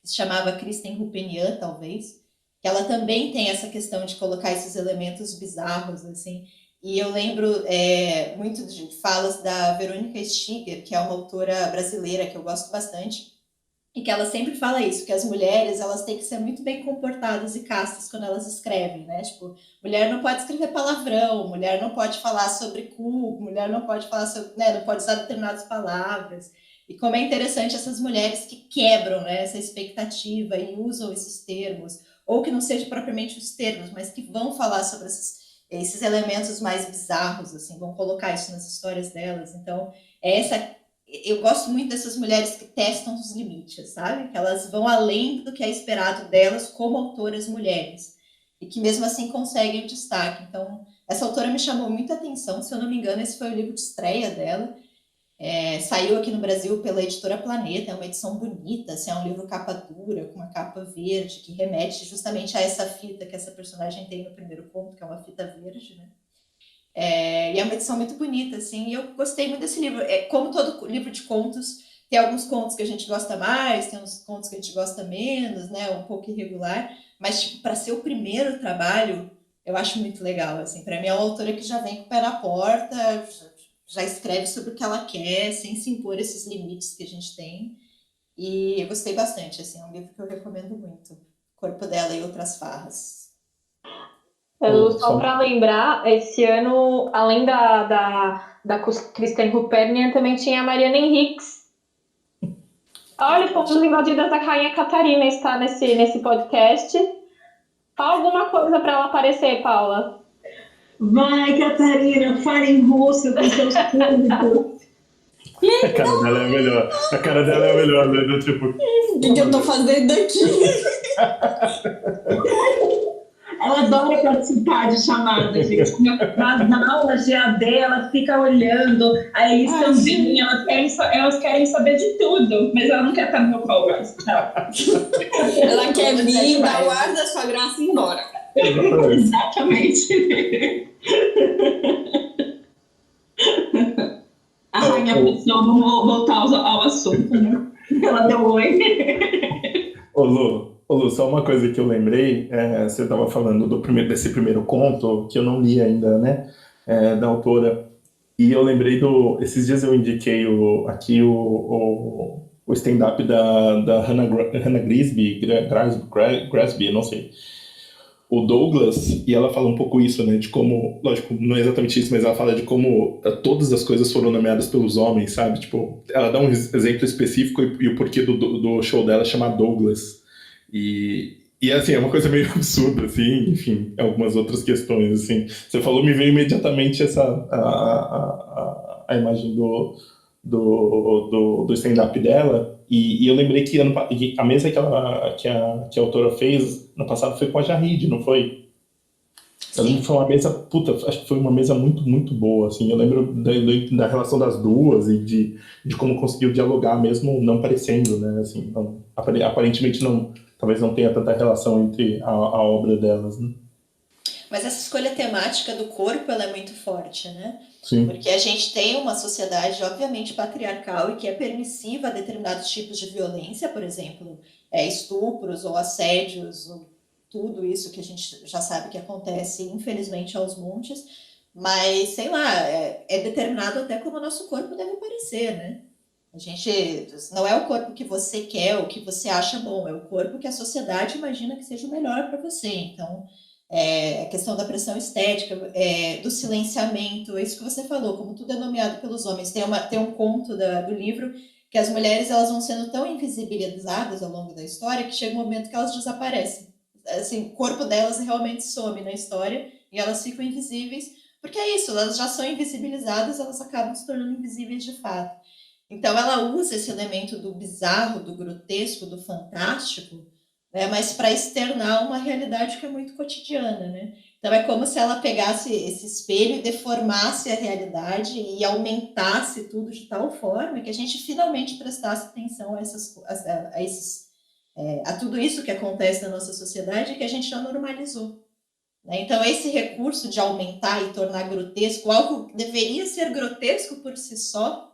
que se chamava Kristen Rupenian, talvez, que ela também tem essa questão de colocar esses elementos bizarros, assim. E eu lembro muito de falas da Verônica Stiger, que é uma autora brasileira que eu gosto bastante, e que ela sempre fala isso, que as mulheres, elas têm que ser muito bem comportadas e castas quando elas escrevem, né? Tipo, mulher não pode escrever palavrão, mulher não pode falar sobre cu, mulher não pode falar sobre, né, não pode usar determinadas palavras. E como é interessante essas mulheres que quebram, né, essa expectativa e usam esses termos, ou que não sejam propriamente os termos, mas que vão falar sobre esses elementos mais bizarros, assim, vão colocar isso nas histórias delas. Então, eu gosto muito dessas mulheres que testam os limites, sabe? Que elas vão além do que é esperado delas como autoras mulheres. E que mesmo assim conseguem o destaque. Então, essa autora me chamou muita atenção. Se eu não me engano, esse foi o livro de estreia dela. Saiu aqui no Brasil pela editora Planeta. É uma edição bonita, assim, é um livro capa dura, com uma capa verde, que remete justamente a essa fita que essa personagem tem no primeiro conto, que é uma fita verde, né? E é uma edição muito bonita, assim, e eu gostei muito desse livro. Como todo livro de contos, tem alguns contos que a gente gosta mais, tem uns contos que a gente gosta menos, né, um pouco irregular, mas, tipo, para ser o primeiro trabalho, eu acho muito legal, assim. Para mim é uma autora que já vem com o pé na porta, já escreve sobre o que ela quer, sem se impor esses limites que a gente tem, e eu gostei bastante, assim, é um livro que eu recomendo muito. Corpo dela e Outras Farras. Só para lembrar, esse ano, além da Kristen Rupenian, também tinha a Mariana Henriques. Olha, fomos invadidas da Rainha Catarina, está nesse podcast. Fala alguma coisa para ela aparecer, Paula. Vai, Catarina, fale em russo com seus públicos. A cara dela é melhor. A cara dela é melhor, né? Do tipo... O que eu tô fazendo aqui? Ela adora participar de chamadas, gente. Nas aulas de AD, ela fica olhando a liçãozinha, elas querem saber de tudo, mas ela não quer estar no meu colo. Ela quer vir, dar o ar da sua graça e ir embora. Exatamente. A rainha pessoa, vamos voltar ao assunto, né? Ela deu oi. Ô Lu, só uma coisa que eu lembrei, você estava falando desse primeiro conto, que eu não li ainda, né, da autora, e eu lembrei esses dias eu indiquei aqui o stand-up da Hannah Grasby, não sei, o Douglas, e ela fala um pouco isso, né, de como, lógico, não é exatamente isso, mas ela fala de como todas as coisas foram nomeadas pelos homens, sabe, tipo, ela dá um exemplo específico e o porquê do show dela chamar Douglas. E assim, é uma coisa meio absurda, assim, enfim, algumas outras questões, assim. Você falou, me veio imediatamente a imagem do stand-up dela, e eu lembrei que a mesa que a autora fez no passado foi com a Jahide, não foi? Eu lembro que foi uma mesa, acho que foi uma mesa muito, muito boa, assim. Eu lembro da relação das duas e de como conseguiu dialogar mesmo não parecendo, né, assim, aparentemente talvez não tenha tanta relação entre a obra delas, né? Mas essa escolha temática do corpo, ela é muito forte, né? Sim. Porque a gente tem uma sociedade, obviamente, patriarcal e que é permissiva a determinados tipos de violência, por exemplo, estupros ou assédios, ou tudo isso que a gente já sabe que acontece, infelizmente, aos montes, mas, sei lá, é determinado até como o nosso corpo deve parecer, né? A gente não é o corpo que você quer ou que você acha bom, é o corpo que a sociedade imagina que seja o melhor para você. Então, a questão da pressão estética, do silenciamento, é isso que você falou, como tudo é nomeado pelos homens. Tem um conto do livro que as mulheres elas vão sendo tão invisibilizadas ao longo da história que chega um momento que elas desaparecem. Assim, o corpo delas realmente some na história, e elas ficam invisíveis, porque é isso, elas já são invisibilizadas, elas acabam se tornando invisíveis de fato. Então ela usa esse elemento do bizarro, do grotesco, do fantástico, né, mas para externar uma realidade que é muito cotidiana, né? Então é como se ela pegasse esse espelho e deformasse a realidade e aumentasse tudo de tal forma que a gente finalmente prestasse atenção a tudo isso que acontece na nossa sociedade e que a gente já normalizou. Né? Então esse recurso de aumentar e tornar grotesco algo que deveria ser grotesco por si só,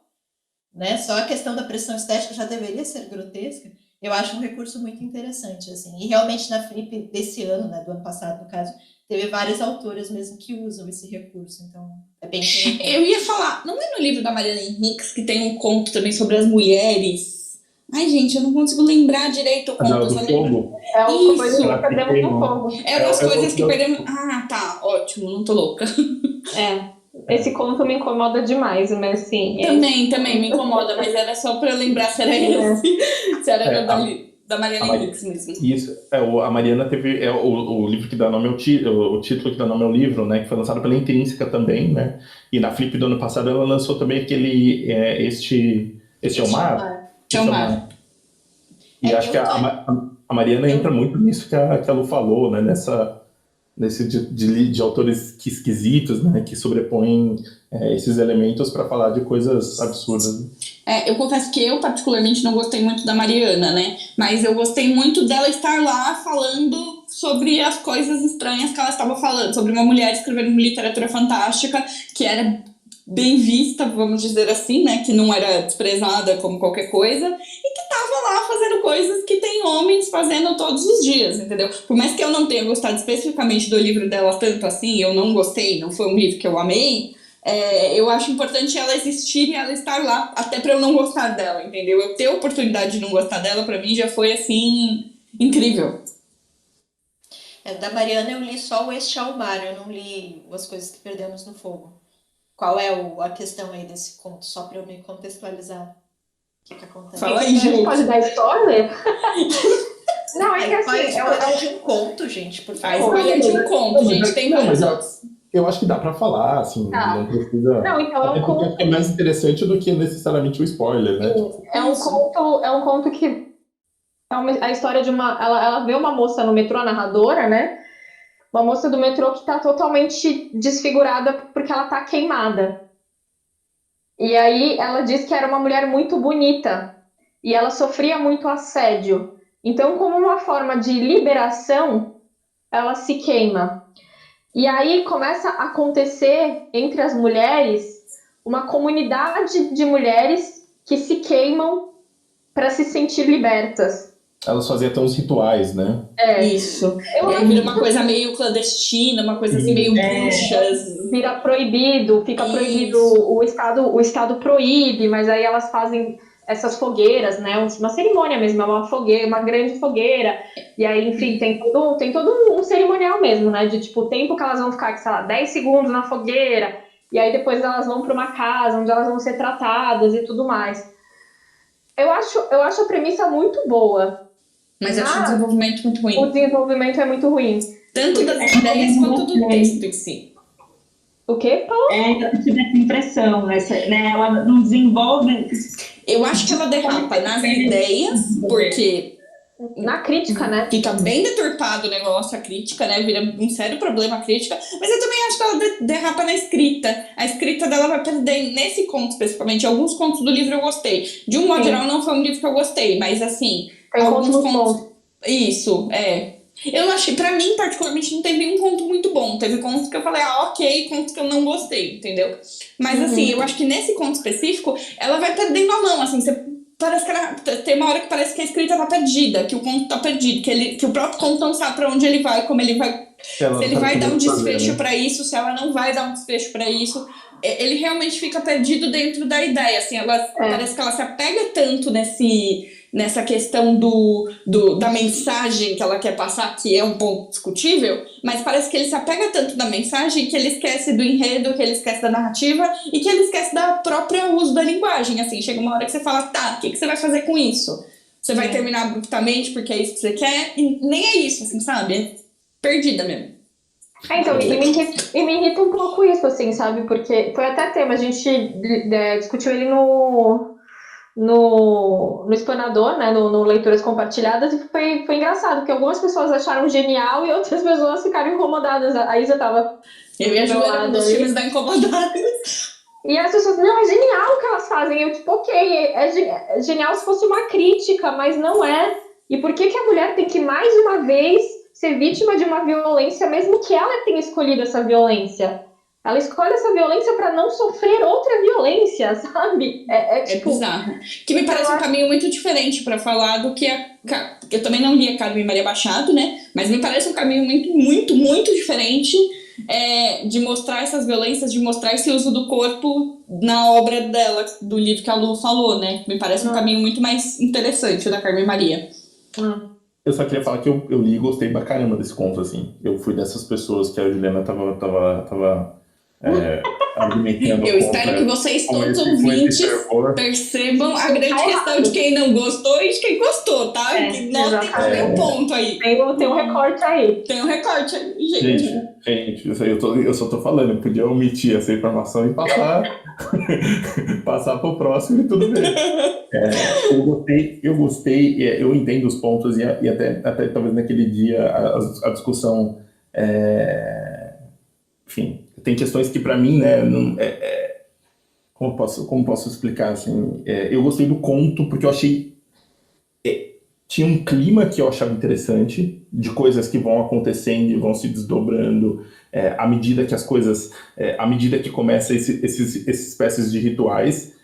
né? Só a questão da pressão estética já deveria ser grotesca. Eu acho um recurso muito interessante, assim. E realmente na Flip desse ano, né, do ano passado, no caso, teve várias autoras mesmo que usam esse recurso, então é bem interessante. Eu ia falar, não é no livro da Mariana Henriques que tem um conto também sobre as mulheres? Ai, gente, eu não consigo lembrar direito o conto. Do fogo? É uma coisa Isso. que perdemos no fogo. É umas coisas que perdemos... Ah, tá, ótimo, não tô louca. Esse conto me incomoda demais, mas sim. Também me incomoda, mas era só pra eu lembrar se era esse. Se era da Mariana Henriques mesmo. Isso, a Mariana teve o livro que dá nome ao o título que dá nome ao livro, né, que foi lançado pela Intrínseca também, né, e na Flip do ano passado ela lançou também aquele Este é o Mar. E acho que a Mariana entra muito nisso que a Lu falou, né, nesse de autores esquisitos, né, que sobrepõem esses elementos para falar de coisas absurdas. Eu confesso que eu particularmente não gostei muito da Mariana, né, mas eu gostei muito dela estar lá falando sobre as coisas estranhas que ela estava falando, sobre uma mulher escrevendo literatura fantástica, que era bem vista, vamos dizer assim, né, que não era desprezada como qualquer coisa, e que estava lá fazendo coisas que tem homens fazendo todos os dias, entendeu? Por mais que eu não tenha gostado especificamente do livro dela tanto assim, eu não gostei, não foi um livro que eu amei, eu acho importante ela existir e ela estar lá, até para eu não gostar dela, entendeu? Eu ter a oportunidade de não gostar dela, para mim, já foi, assim, incrível. Da Mariana eu li só o Este é o Mar, eu não li As Coisas que Perdemos no Fogo. Qual é a questão aí desse conto, só para eu me contextualizar o que acontece? Fala aí, gente. Pode dar spoiler? Não, é que assim... É de um conto, gente, por favor. A spoiler de um conto, gente, tem vários outros. Eu acho que dá pra falar, assim, não precisa... Não, então é um conto... É mais interessante do que necessariamente o spoiler, né? É um conto que... a história de uma... Ela vê uma moça no metrô, a narradora, né? Uma moça do metrô que tá totalmente desfigurada porque ela tá queimada. E aí ela diz que era uma mulher muito bonita. E ela sofria muito assédio. Então, como uma forma de liberação, ela se queima. E aí começa a acontecer entre as mulheres uma comunidade de mulheres que se queimam para se sentir libertas. Elas faziam até uns rituais, né? Isso. E aí vira uma coisa meio clandestina, uma coisa assim meio bruxas. Vira proibido, fica proibido, o Estado proíbe, mas aí elas fazem essas fogueiras, né? Uma cerimônia mesmo, é uma fogueira, uma grande fogueira. E aí, enfim, tem todo um cerimonial mesmo, né? De tipo, o tempo que elas vão ficar, sei lá, 10 segundos na fogueira, e aí depois elas vão para uma casa onde elas vão ser tratadas e tudo mais. Eu acho a premissa muito boa. Mas eu acho o desenvolvimento muito ruim. O desenvolvimento é muito ruim. Tanto das ideias quanto do texto em si. O quê, Paulo? Eu tive essa impressão, né? Ela não desenvolve... Eu acho que ela derrapa nas ideias, porque... Na crítica, né? Fica bem deturpado o negócio, a crítica, né? Vira um sério problema a crítica. Mas eu também acho que ela derrapa na escrita. A escrita dela vai perder nesse conto, especificamente. Alguns contos do livro eu gostei. De um modo geral, não foi um livro que eu gostei, mas assim... Tem alguns contos. Isso, Eu achei, pra mim, particularmente, não teve nenhum conto muito bom. Teve contos que eu falei, ok, contos que eu não gostei, entendeu? Mas assim, eu acho que nesse conto específico, ela vai perdendo a mão, assim, parece que tem uma hora que parece que a escrita tá perdida, que o conto tá perdido, que o próprio conto não sabe pra onde ele vai, como ele vai... Se ele vai dar um desfecho pra isso, se ela não vai dar um desfecho pra isso. Ele realmente fica perdido dentro da ideia, assim, parece que ela se apega tanto nessa questão da mensagem que ela quer passar, que é um ponto discutível, mas parece que ele se apega tanto da mensagem que ele esquece do enredo, que ele esquece da narrativa e que ele esquece da própria uso da linguagem, assim, chega uma hora que você fala, tá, o que você vai fazer com isso? Você vai terminar abruptamente porque é isso que você quer? E nem é isso, assim, sabe? É perdida mesmo. Então, e me irrita um pouco isso, assim, sabe? Porque foi até tema, a gente discutiu ele no explanador, né? No Leituras Compartilhadas, e foi engraçado, porque algumas pessoas acharam genial e outras pessoas ficaram incomodadas. A Isa tava Eu e a do meu Ju éramos lado dos aí. times da incomodada. E as pessoas, não, é genial o que elas fazem. Eu, tipo, ok, é genial se fosse uma crítica, mas não é. E por que a mulher tem que, mais uma vez, ser vítima de uma violência, mesmo que ela tenha escolhido essa violência? Ela escolhe essa violência para não sofrer outra violência, sabe? É tipo, bizarro. Que me parece um caminho muito diferente para falar do que eu também não li a Carmen Maria Machado, né? Mas me parece um caminho muito, muito, muito diferente de mostrar essas violências, de mostrar esse uso do corpo na obra dela, do livro que a Lu falou, né? Me parece um caminho muito mais interessante o da Carmen Maria. Eu só queria falar que eu li e gostei pra caramba desse conto, assim. Eu fui dessas pessoas que a Juliana tava argumentando Eu espero que vocês, todos ouvintes, percebam a grande questão de quem não gostou e de quem gostou, tá? Que nós temos um ponto aí. Tem um recorte aí. Tem um recorte aí, gente. Gente, eu só tô falando, eu podia omitir essa informação e passar pro próximo e tudo bem. Eu gostei, eu entendo os pontos e até talvez naquele dia a discussão, enfim, tem questões que para mim, né, como posso explicar, assim, eu gostei do conto porque eu achei, tinha um clima que eu achava interessante, de coisas que vão acontecendo e vão se desdobrando à medida que as coisas, à medida que começa esses espécies de rituais,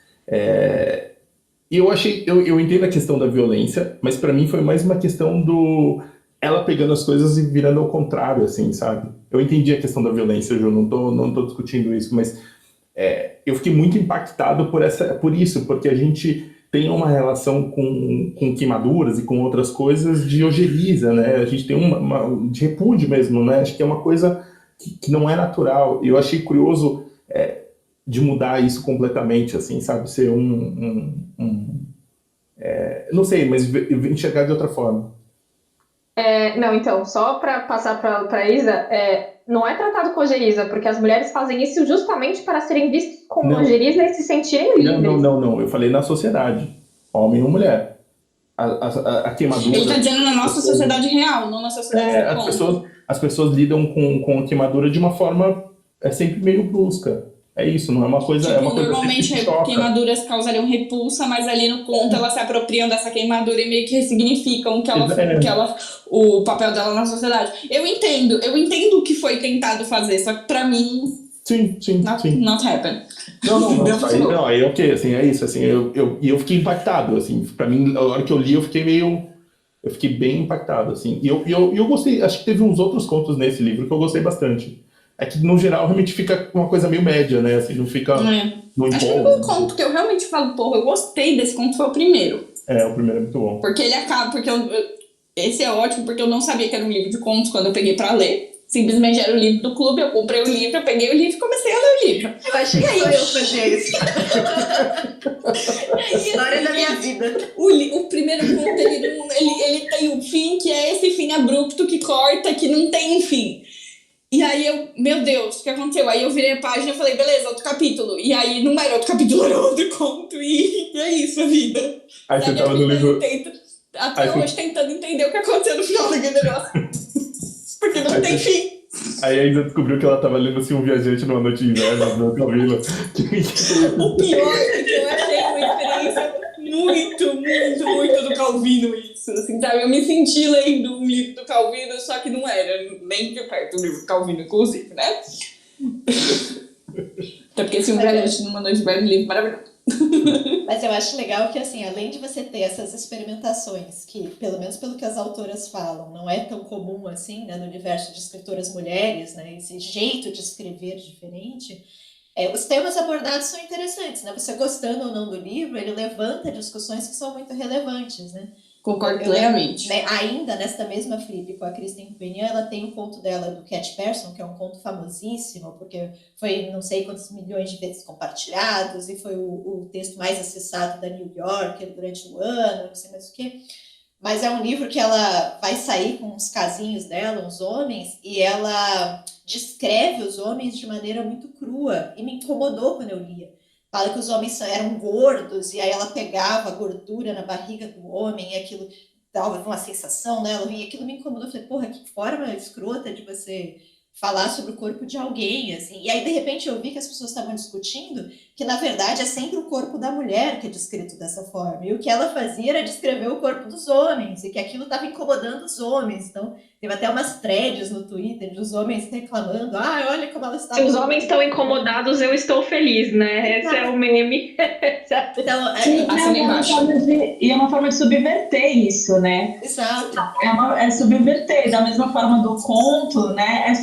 e eu entendo a questão da violência, mas para mim foi mais uma questão ela pegando as coisas e virando ao contrário, assim, sabe? Eu entendi a questão da violência, Ju, não tô discutindo isso, mas eu fiquei muito impactado por isso, porque a gente tem uma relação com queimaduras e com outras coisas de ojeriza, né? A gente tem uma de repúdio mesmo, né? Acho que é uma coisa que não é natural. E eu achei curioso de mudar isso completamente, assim, sabe? Ser não sei, mas enxergar de outra forma. Não, então, só para passar para Isa, não é tratado com ojeriza, porque as mulheres fazem isso justamente para serem vistas como ojeriza e se sentirem livres. Não, eu falei na sociedade, homem ou mulher. A queimadura... Ele está dizendo na nossa sociedade real, não na sociedade as pessoas lidam com a queimadura de uma forma sempre meio brusca. É isso, não é uma coisa... Tipo, é uma coisa normalmente queimaduras causariam repulsa, mas ali no conto elas se apropriam dessa queimadura e meio que ressignificam o papel dela na sociedade. Eu entendo o que foi tentado fazer, só que pra mim... Sim. Not happen. Não, aí é ok, assim, é isso, assim, eu fiquei impactado, assim, pra mim, na hora que eu li, eu fiquei bem impactado, assim, e eu gostei, acho que teve uns outros contos nesse livro que eu gostei bastante. É que, no geral, realmente fica uma coisa meio média, né? Assim, não fica... Não acho que o único conto que eu realmente falo, porra, eu gostei desse conto foi o primeiro. O primeiro é muito bom. Porque ele acaba... esse é ótimo, porque eu não sabia que era um livro de contos quando eu peguei pra ler. Simplesmente era o livro do clube, eu comprei o livro, eu peguei o livro e comecei a ler o livro. Eu achei que só eu fazia isso. História da minha vida. O primeiro conto, ele tem um fim que é esse fim abrupto que corta, que não tem um fim. E aí meu Deus, o que aconteceu? Aí eu virei a página e falei, beleza, outro capítulo. E aí não era outro capítulo, era outro conto. E é isso a vida. Aí você tava no livro... Até hoje tentando entender o que aconteceu no final daquele negócio. Porque não tem fim. Aí ainda descobriu que ela tava lendo assim, Um Viajante numa Noite de Inverno, no Calvino. O pior é que eu achei uma experiência muito do Calvino isso, assim, sabe? Eu me senti lendo um livro do Calvino, só que não era nem de perto do livro do Calvino, inclusive, né? Até porque esse Um Viajante numa Noite de Inverno é um livro maravilhoso. Mas eu acho legal que, assim, além de você ter essas experimentações, que, pelo menos pelo que as autoras falam, não é tão comum, assim, né, no universo de escritoras mulheres, né, esse jeito de escrever diferente, os temas abordados são interessantes, né, você gostando ou não do livro, ele levanta discussões que são muito relevantes, né. Concordo plenamente. Né, ainda nesta mesma Flip com a Kristen Penian, ela tem um conto dela do Cat Person, que é um conto famosíssimo, porque foi não sei quantos milhões de vezes compartilhados, e foi o texto mais acessado da New Yorker durante o ano, não sei mais o quê. mas é um livro que ela vai sair com uns casinhos dela, uns homens, e ela descreve os homens de maneira muito crua, e me incomodou quando eu lia. Fala que os homens eram gordos, e aí ela pegava a gordura na barriga do homem, e aquilo dava uma sensação nela, e aquilo me incomodou. Eu falei, porra, que forma escrota de você falar sobre o corpo de alguém, assim. E aí, de repente, eu vi que as pessoas estavam discutindo que, na verdade, é sempre o corpo da mulher que é descrito dessa forma. E o que ela fazia era descrever o corpo dos homens, e que aquilo estava incomodando os homens. Então, teve até umas threads no Twitter dos homens reclamando, olha como ela está... Se os homens estão incomodados, eu estou feliz, né? Esse é o meme. Então, e é uma forma de subverter isso, né? Exato. É subverter, da mesma forma do conto, né?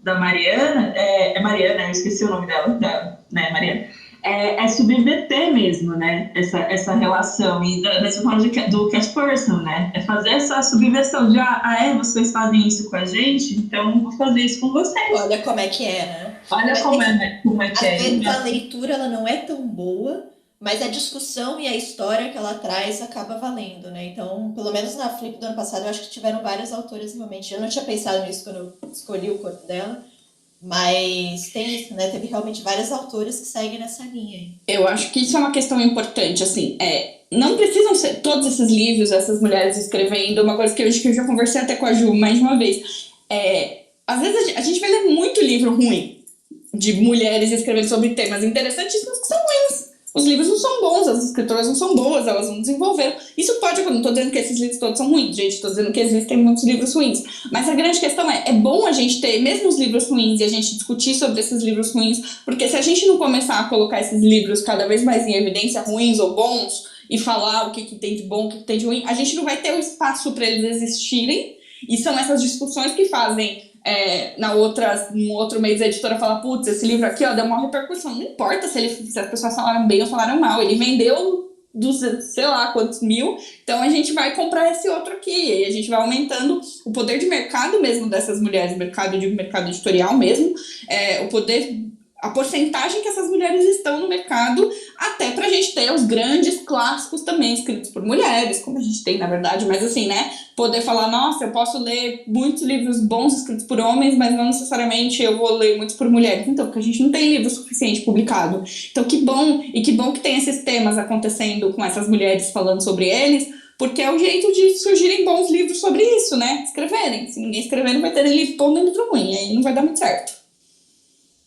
Da Mariana, Mariana, eu esqueci o nome dela, né, Mariana. É subverter mesmo, né? Essa relação. E da mesma forma do cat person, né? É fazer essa subversão de vocês fazem isso com a gente, então eu vou fazer isso com vocês. Olha como é que é, né? Olha como é que é. Às vezes a leitura ela não é tão boa, mas a discussão e a história que ela traz acaba valendo, né? Então, pelo menos na Flip do ano passado, eu acho que tiveram várias autoras realmente. Eu não tinha pensado nisso quando eu escolhi o corpo dela, mas tem isso, né? Teve realmente várias autoras que seguem nessa linha aí. Eu acho que isso é uma questão importante, assim, não precisam ser todos esses livros, essas mulheres escrevendo, uma coisa que eu acho que eu já conversei até com a Ju mais de uma vez. Às vezes a gente vai ler muito livro ruim de mulheres escrevendo sobre temas interessantíssimos que são ruins. Os livros não são bons, as escritoras não são boas, elas não desenvolveram. Isso pode acontecer, não estou dizendo que esses livros todos são ruins, gente, estou dizendo que existem muitos livros ruins. Mas a grande questão é bom a gente ter, mesmo os livros ruins, e a gente discutir sobre esses livros ruins, porque se a gente não começar a colocar esses livros cada vez mais em evidência, ruins ou bons, e falar o que tem de bom, o que tem de ruim, a gente não vai ter o espaço para eles existirem, e são essas discussões que fazem... no outro mês a editora fala, putz, esse livro aqui deu uma repercussão. Não importa se as pessoas falaram bem ou falaram mal, ele vendeu sei lá quantos mil, então a gente vai comprar esse outro aqui, e a gente vai aumentando o poder de mercado mesmo dessas mulheres, mercado editorial mesmo, o poder, a porcentagem que essas mulheres estão no mercado, até pra gente ter os grandes clássicos também escritos por mulheres, como a gente tem na verdade, mas assim, né, poder falar, nossa, eu posso ler muitos livros bons escritos por homens, mas não necessariamente eu vou ler muitos por mulheres, então, porque a gente não tem livro suficiente publicado. Então, que bom que tem esses temas acontecendo com essas mulheres falando sobre eles, porque é o jeito de surgirem bons livros sobre isso, né, escreverem. Se ninguém escrever, não vai ter livro bom nem livro ruim, aí não vai dar muito certo.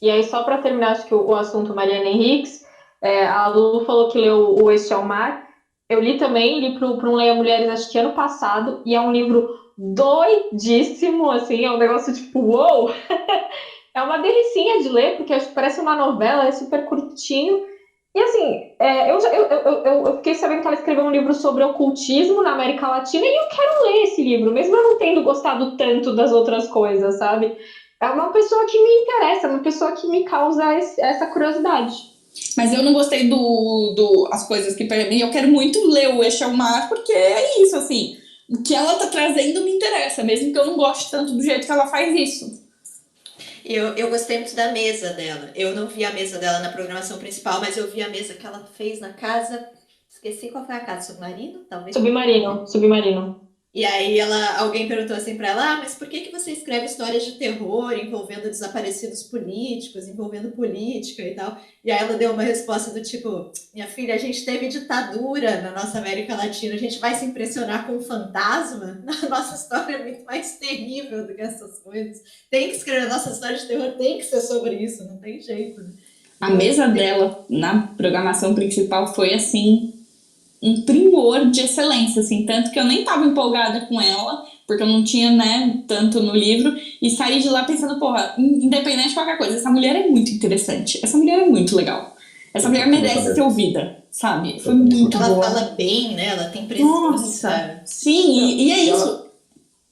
E aí, só para terminar, acho que o assunto Mariana Henriques, a Lulu falou que leu O Este ao Mar. Eu li também, li para um Leia Mulheres, acho que ano passado, e é um livro doidíssimo, assim, é um negócio tipo, uou! É uma delicinha de ler, porque acho que parece uma novela, é super curtinho. E assim, eu fiquei sabendo que ela escreveu um livro sobre ocultismo na América Latina, e eu quero ler esse livro, mesmo eu não tendo gostado tanto das outras coisas, sabe? É uma pessoa que me interessa, uma pessoa que me causa essa curiosidade. Mas eu não gostei as coisas que para mim, eu quero muito ler o Este ao Mar, porque é isso, assim, o que ela tá trazendo me interessa, mesmo que eu não goste tanto do jeito que ela faz isso. Eu gostei muito da mesa dela. Eu não vi a mesa dela na programação principal, mas eu vi a mesa que ela fez na casa... Esqueci qual foi a casa, Submarino? Talvez? Submarino. E aí alguém perguntou assim pra ela, mas por que você escreve histórias de terror envolvendo desaparecidos políticos, envolvendo política e tal? E aí ela deu uma resposta do tipo, minha filha, a gente teve ditadura na nossa América Latina, a gente vai se impressionar com um fantasma? A nossa história é muito mais terrível do que essas coisas. Tem que escrever a nossa história de terror, tem que ser sobre isso, não tem jeito. Né? A mesa dela na programação principal foi assim... um primor de excelência, assim, tanto que eu nem tava empolgada com ela, porque eu não tinha, né, tanto no livro, e saí de lá pensando, porra, independente de qualquer coisa, essa mulher é muito interessante, essa mulher é muito legal, essa mulher merece ser ouvida, sabe? Foi muito boa. Ela fala bem, né, ela tem presença. Nossa, sim, e é isso.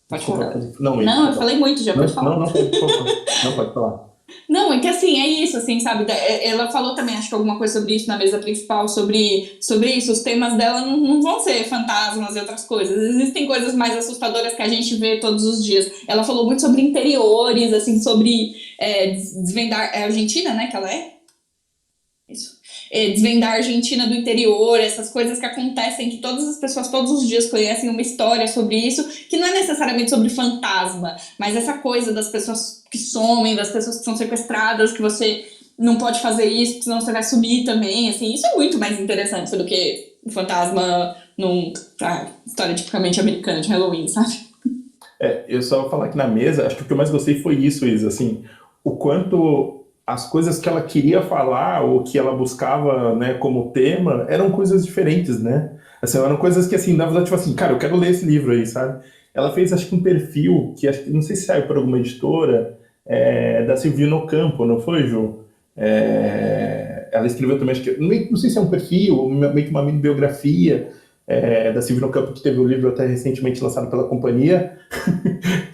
Pode falar. Não, eu falei muito já, pode falar. Não, pode falar. Não, é que assim, é isso, assim, sabe? Ela falou também, acho que alguma coisa sobre isso na mesa principal, sobre isso. Os temas dela não vão ser fantasmas e outras coisas. Existem coisas mais assustadoras que a gente vê todos os dias. Ela falou muito sobre interiores, assim, sobre desvendar... É Argentina, né, que ela é? Isso. desvendar a Argentina do interior, essas coisas que acontecem, que todas as pessoas todos os dias conhecem uma história sobre isso, que não é necessariamente sobre fantasma, mas essa coisa das pessoas que somem, das pessoas que são sequestradas, que você não pode fazer isso, porque senão você vai sumir também, assim, isso é muito mais interessante do que o fantasma numa história tipicamente americana de Halloween, sabe? Eu só vou falar aqui na mesa, acho que o que eu mais gostei foi isso, Isa, assim, o quanto as coisas que ela queria falar ou que ela buscava, né, como tema, eram coisas diferentes, né? Assim, eram coisas que, assim, na verdade, tipo assim, cara, eu quero ler esse livro aí, sabe? Ela fez, acho que um perfil, que acho que, não sei se saiu por alguma editora, da Silvina Ocampo, não foi, Ju? Ela escreveu também, acho que, não sei se é um perfil, meio que uma mini biografia, da Silvina Ocampo, que teve um livro até recentemente lançado pela companhia,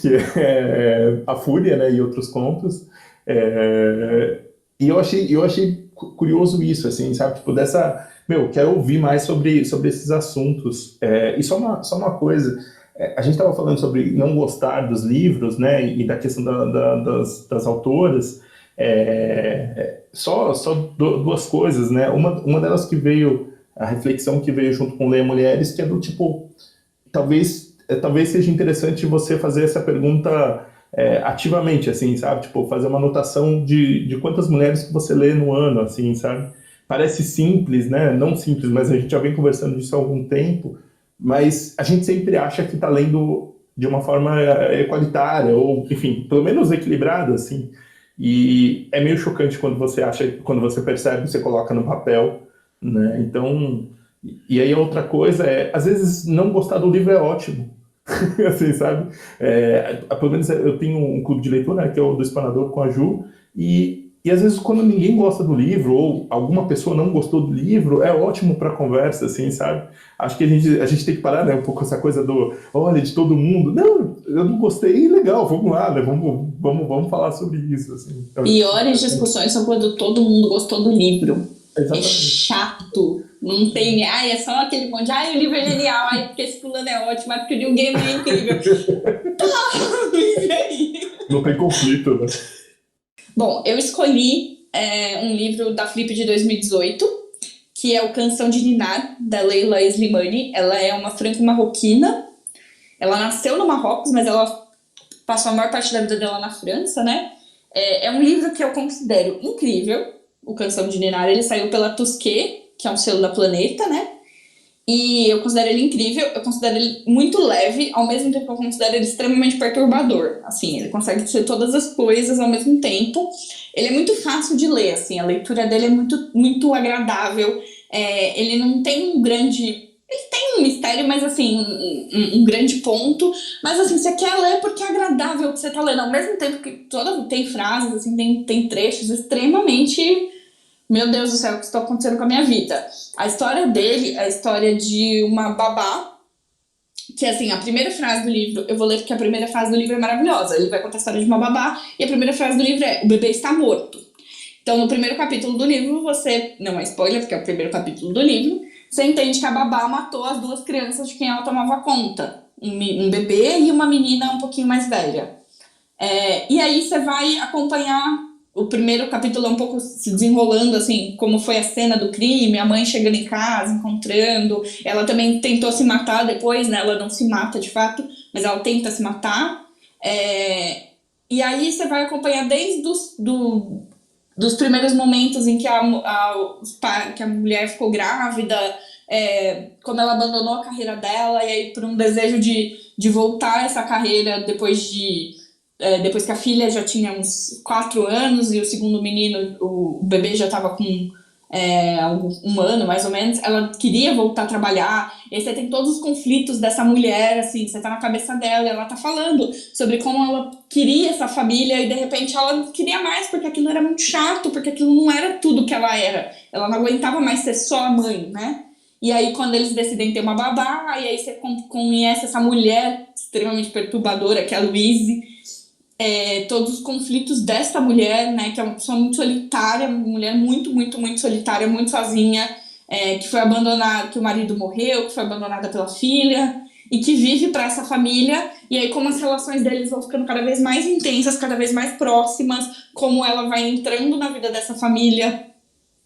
que é A Fúria, né, e outros contos. E eu achei curioso isso, assim, sabe? Tipo, quero ouvir mais sobre esses assuntos. E só uma coisa, a gente estava falando sobre não gostar dos livros, né, e da questão das autoras. Só duas coisas, né? Uma delas que veio, a reflexão que veio junto com Leia Mulheres, que é do tipo, talvez seja interessante você fazer essa pergunta ativamente, assim, sabe? Tipo, fazer uma anotação de quantas mulheres que você lê no ano, assim, sabe? Parece simples, né? Não simples, mas a gente já vem conversando disso há algum tempo, mas a gente sempre acha que está lendo de uma forma equalitária, ou, enfim, pelo menos equilibrada, assim. E é meio chocante quando você percebe, você coloca no papel, né? Então, e aí a outra coisa às vezes não gostar do livro é ótimo, assim, sabe? Pelo menos eu tenho um clube de leitura, né, que é o do Espanador com a Ju, e às vezes quando ninguém gosta do livro, ou alguma pessoa não gostou do livro, é ótimo para conversa, assim, sabe? Acho que a gente tem que parar, né, um pouco essa coisa olha, de todo mundo. Não, eu não gostei, legal, vamos lá, né, vamos falar sobre isso, assim. Piores discussões são quando todo mundo gostou do livro. Exatamente. É chato. Não tem, é só aquele monte de, o livro é genial, porque esse fulano é ótimo, porque o Neil Gaiman é incrível. E aí? Não tem conflito, né? Bom, eu escolhi um livro da Flip de 2018, que é o Canção de Ninar, da Leila Slimani. Ela é uma franco-marroquina. Ela nasceu no Marrocos, mas ela passou a maior parte da vida dela na França, né? É um livro que eu considero incrível, o Canção de Ninar. Ele saiu pela Tusquet, que é um selo da Planeta, né? E eu considero ele incrível, eu considero ele muito leve, ao mesmo tempo que eu considero ele extremamente perturbador. Assim, ele consegue ser todas as coisas ao mesmo tempo. Ele é muito fácil de ler, assim, a leitura dele é muito, muito agradável. Ele não tem um grande... Ele tem um mistério, mas assim, um grande ponto. Mas assim, você quer ler porque é agradável o que você tá lendo. Ao mesmo tempo que tem frases, assim, tem trechos extremamente... Meu Deus do céu, o que está acontecendo com a minha vida? A história dele é a história de uma babá, que assim, a primeira frase do livro, eu vou ler porque a primeira frase do livro é maravilhosa. Ele vai contar a história de uma babá, e a primeira frase do livro é: o bebê está morto. Então, no primeiro capítulo do livro, não é spoiler, porque é o primeiro capítulo do livro, você entende que a babá matou as duas crianças de quem ela tomava conta. Um bebê e uma menina um pouquinho mais velha. E aí você vai acompanhar. O primeiro capítulo é um pouco se desenrolando, assim, como foi a cena do crime, a mãe chegando em casa, encontrando. Ela também tentou se matar depois, né? Ela não se mata de fato, mas ela tenta se matar. E aí você vai acompanhar desde dos primeiros momentos em que que a mulher ficou grávida, como ela abandonou a carreira dela, e aí por um desejo de voltar essa carreira depois que a filha já tinha uns 4 anos e o segundo menino, o bebê já estava com um ano, mais ou menos, ela queria voltar a trabalhar. E aí você tem todos os conflitos dessa mulher, assim, você tá na cabeça dela, e ela tá falando sobre como ela queria essa família e de repente ela não queria mais, porque aquilo era muito chato, porque aquilo não era tudo que ela era. Ela não aguentava mais ser só a mãe, né? E aí quando eles decidem ter uma babá, e aí você conhece essa mulher extremamente perturbadora, que é a Louise, todos os conflitos dessa mulher, né, que é uma pessoa muito solitária, uma mulher muito, muito, muito solitária, muito sozinha, que foi abandonada, que o marido morreu, que foi abandonada pela filha, e que vive para essa família, e aí como as relações deles vão ficando cada vez mais intensas, cada vez mais próximas, como ela vai entrando na vida dessa família,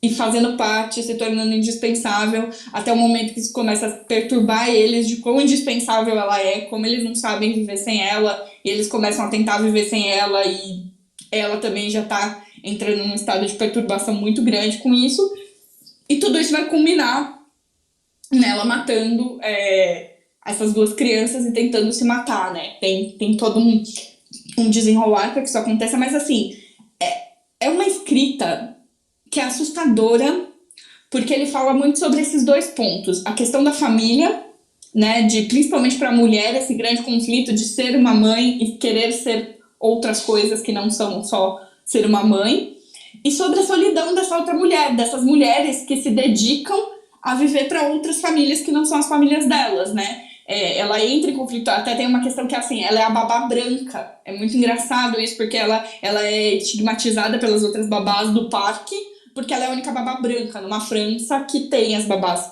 e fazendo parte, se tornando indispensável, até o momento que isso começa a perturbar eles de quão indispensável ela é, como eles não sabem viver sem ela, e eles começam a tentar viver sem ela, e ela também já tá entrando num estado de perturbação muito grande com isso, e tudo isso vai culminar nela matando essas duas crianças e tentando se matar, né? Tem todo um desenrolar para que isso aconteça, mas assim, é uma escrita que é assustadora, porque ele fala muito sobre esses dois pontos. A questão da família, né, principalmente para a mulher, esse grande conflito de ser uma mãe e querer ser outras coisas que não são só ser uma mãe, e sobre a solidão dessa outra mulher, dessas mulheres que se dedicam a viver para outras famílias que não são as famílias delas, né? Ela entra em conflito, até tem uma questão que é assim, ela é a babá branca. É muito engraçado isso, porque ela é estigmatizada pelas outras babás do parque, porque ela é a única babá branca numa França que tem as babás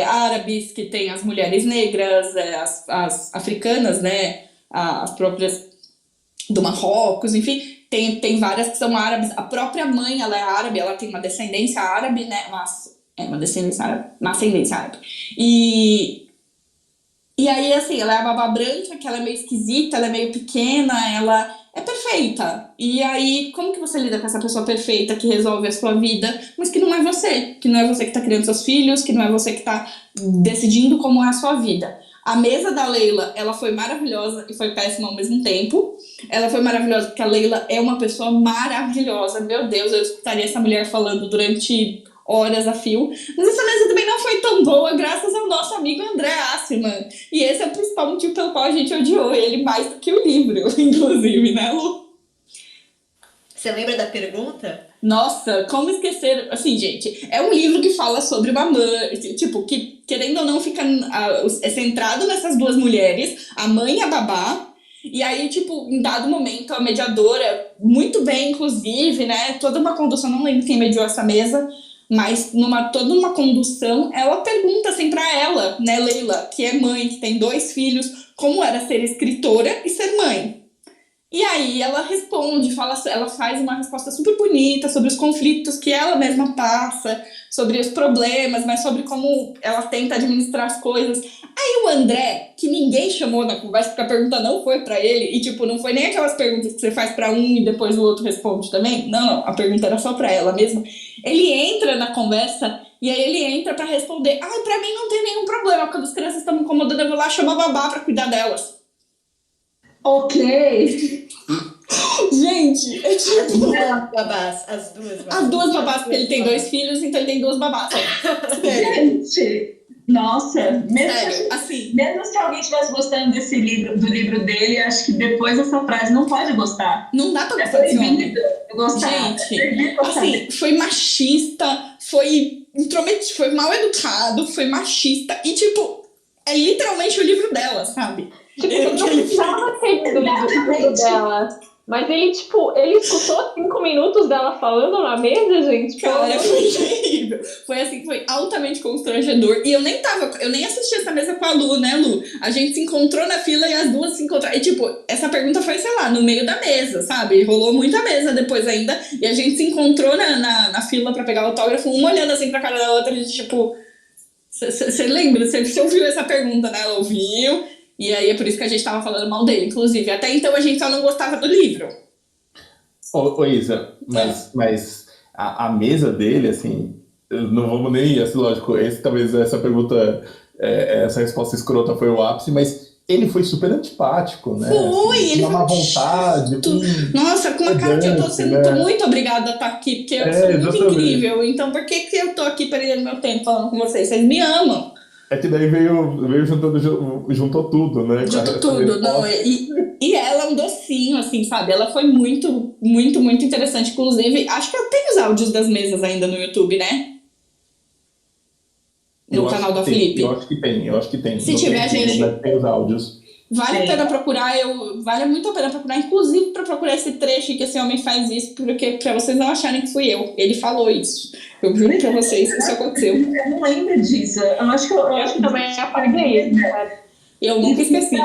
árabes, que tem as mulheres negras, as africanas, né, as próprias do Marrocos, enfim, tem várias que são árabes. A própria mãe, ela é árabe, ela tem uma descendência árabe, né, uma descendência árabe, uma ascendência árabe. E aí, assim, ela é a babá branca, que ela é meio esquisita, ela é meio pequena, ela é perfeita. E aí, como que você lida com essa pessoa perfeita que resolve a sua vida, mas que não é você? Que não é você que tá criando seus filhos, que não é você que tá decidindo como é a sua vida. A mesa da Leila, ela foi maravilhosa e foi péssima ao mesmo tempo. Ela foi maravilhosa porque a Leila é uma pessoa maravilhosa. Meu Deus, eu escutaria essa mulher falando durante horas a fio. Mas essa mesa também não foi tão boa graças ao nosso amigo André Assman. E esse é o principal motivo pelo qual a gente odiou ele mais do que o livro, inclusive, né, Lu? Você lembra da pergunta? Nossa, como esquecer... Assim, gente, é um livro que fala sobre uma mãe, tipo, que, querendo ou não, fica centrado nessas duas mulheres, a mãe e a babá. E aí, tipo, em dado momento, a mediadora, muito bem, inclusive, né, toda uma condução, não lembro quem mediou essa mesa, mas toda uma condução, ela pergunta assim pra ela, né, Leila, que é mãe, que tem 2 filhos, como era ser escritora e ser mãe. E aí ela responde, ela faz uma resposta super bonita sobre os conflitos que ela mesma passa, sobre os problemas, mas sobre como ela tenta administrar as coisas. Aí o André, que ninguém chamou na conversa, porque a pergunta não foi pra ele, e tipo, não foi nem aquelas perguntas que você faz pra um e depois o outro responde também. Não, a pergunta era só pra ela mesmo. Ele entra na conversa e aí ele entra pra responder: pra mim não tem nenhum problema, quando as crianças estão me incomodando eu vou lá chamar a babá pra cuidar delas. Ok. Gente, é tipo... As duas babás. As duas babás, porque ele tem 2 filhos, então ele tem 2 babás. Gente, nossa, Sério, assim... mesmo se alguém estivesse gostando do livro dele, acho que depois dessa frase não pode gostar. Não dá pra gostar desse homem. Gente, assim, foi machista, foi intrometido, foi mal educado, foi machista, e tipo, é literalmente o livro dela, sabe? Tipo, ele não precisava ter lido o livro dela. Mas ele, tipo, ele escutou 5 minutos dela falando na mesa, gente. Cara, foi terrível. Foi assim, foi altamente constrangedor. E eu nem assisti essa mesa com a Lu, né, Lu? A gente se encontrou na fila e as duas se encontraram. E, tipo, essa pergunta foi, sei lá, no meio da mesa, sabe? Rolou muita mesa depois ainda. E a gente se encontrou na fila pra pegar o autógrafo, uma olhando assim pra cara da outra, de tipo... Você lembra? Você ouviu essa pergunta, né? Ela ouviu. E aí é por isso que a gente tava falando mal dele, inclusive. Até então a gente só não gostava do livro. Ô Isa, mas a mesa dele, assim, não vamos nem, assim, lógico, talvez essa pergunta, essa resposta escrota foi o ápice, mas ele foi super antipático, né? Foi, assim, ele uma má vontade. Nossa, com uma cara que eu tô sendo tô muito obrigada a estar aqui, porque eu sou muito exatamente. Incrível. Então por que eu tô aqui perdendo meu tempo falando com vocês? Vocês me amam. É que daí veio juntou tudo, né? Juntou tudo, não, e ela é um docinho, assim, sabe? Ela foi muito, muito, muito interessante. Inclusive, acho que eu tenho os áudios das mesas ainda no YouTube, né? No canal da Felipe. Eu acho que tem. Se tiver, gente... Tem os áudios. Vale a pena procurar, vale muito a pena procurar, inclusive pra procurar esse trecho que esse homem faz isso, porque pra vocês não acharem que fui eu. Ele falou isso. Eu juro pra vocês que isso aconteceu. Eu não lembro disso. Eu acho que também apaguei isso, cara. Eu nunca esqueci.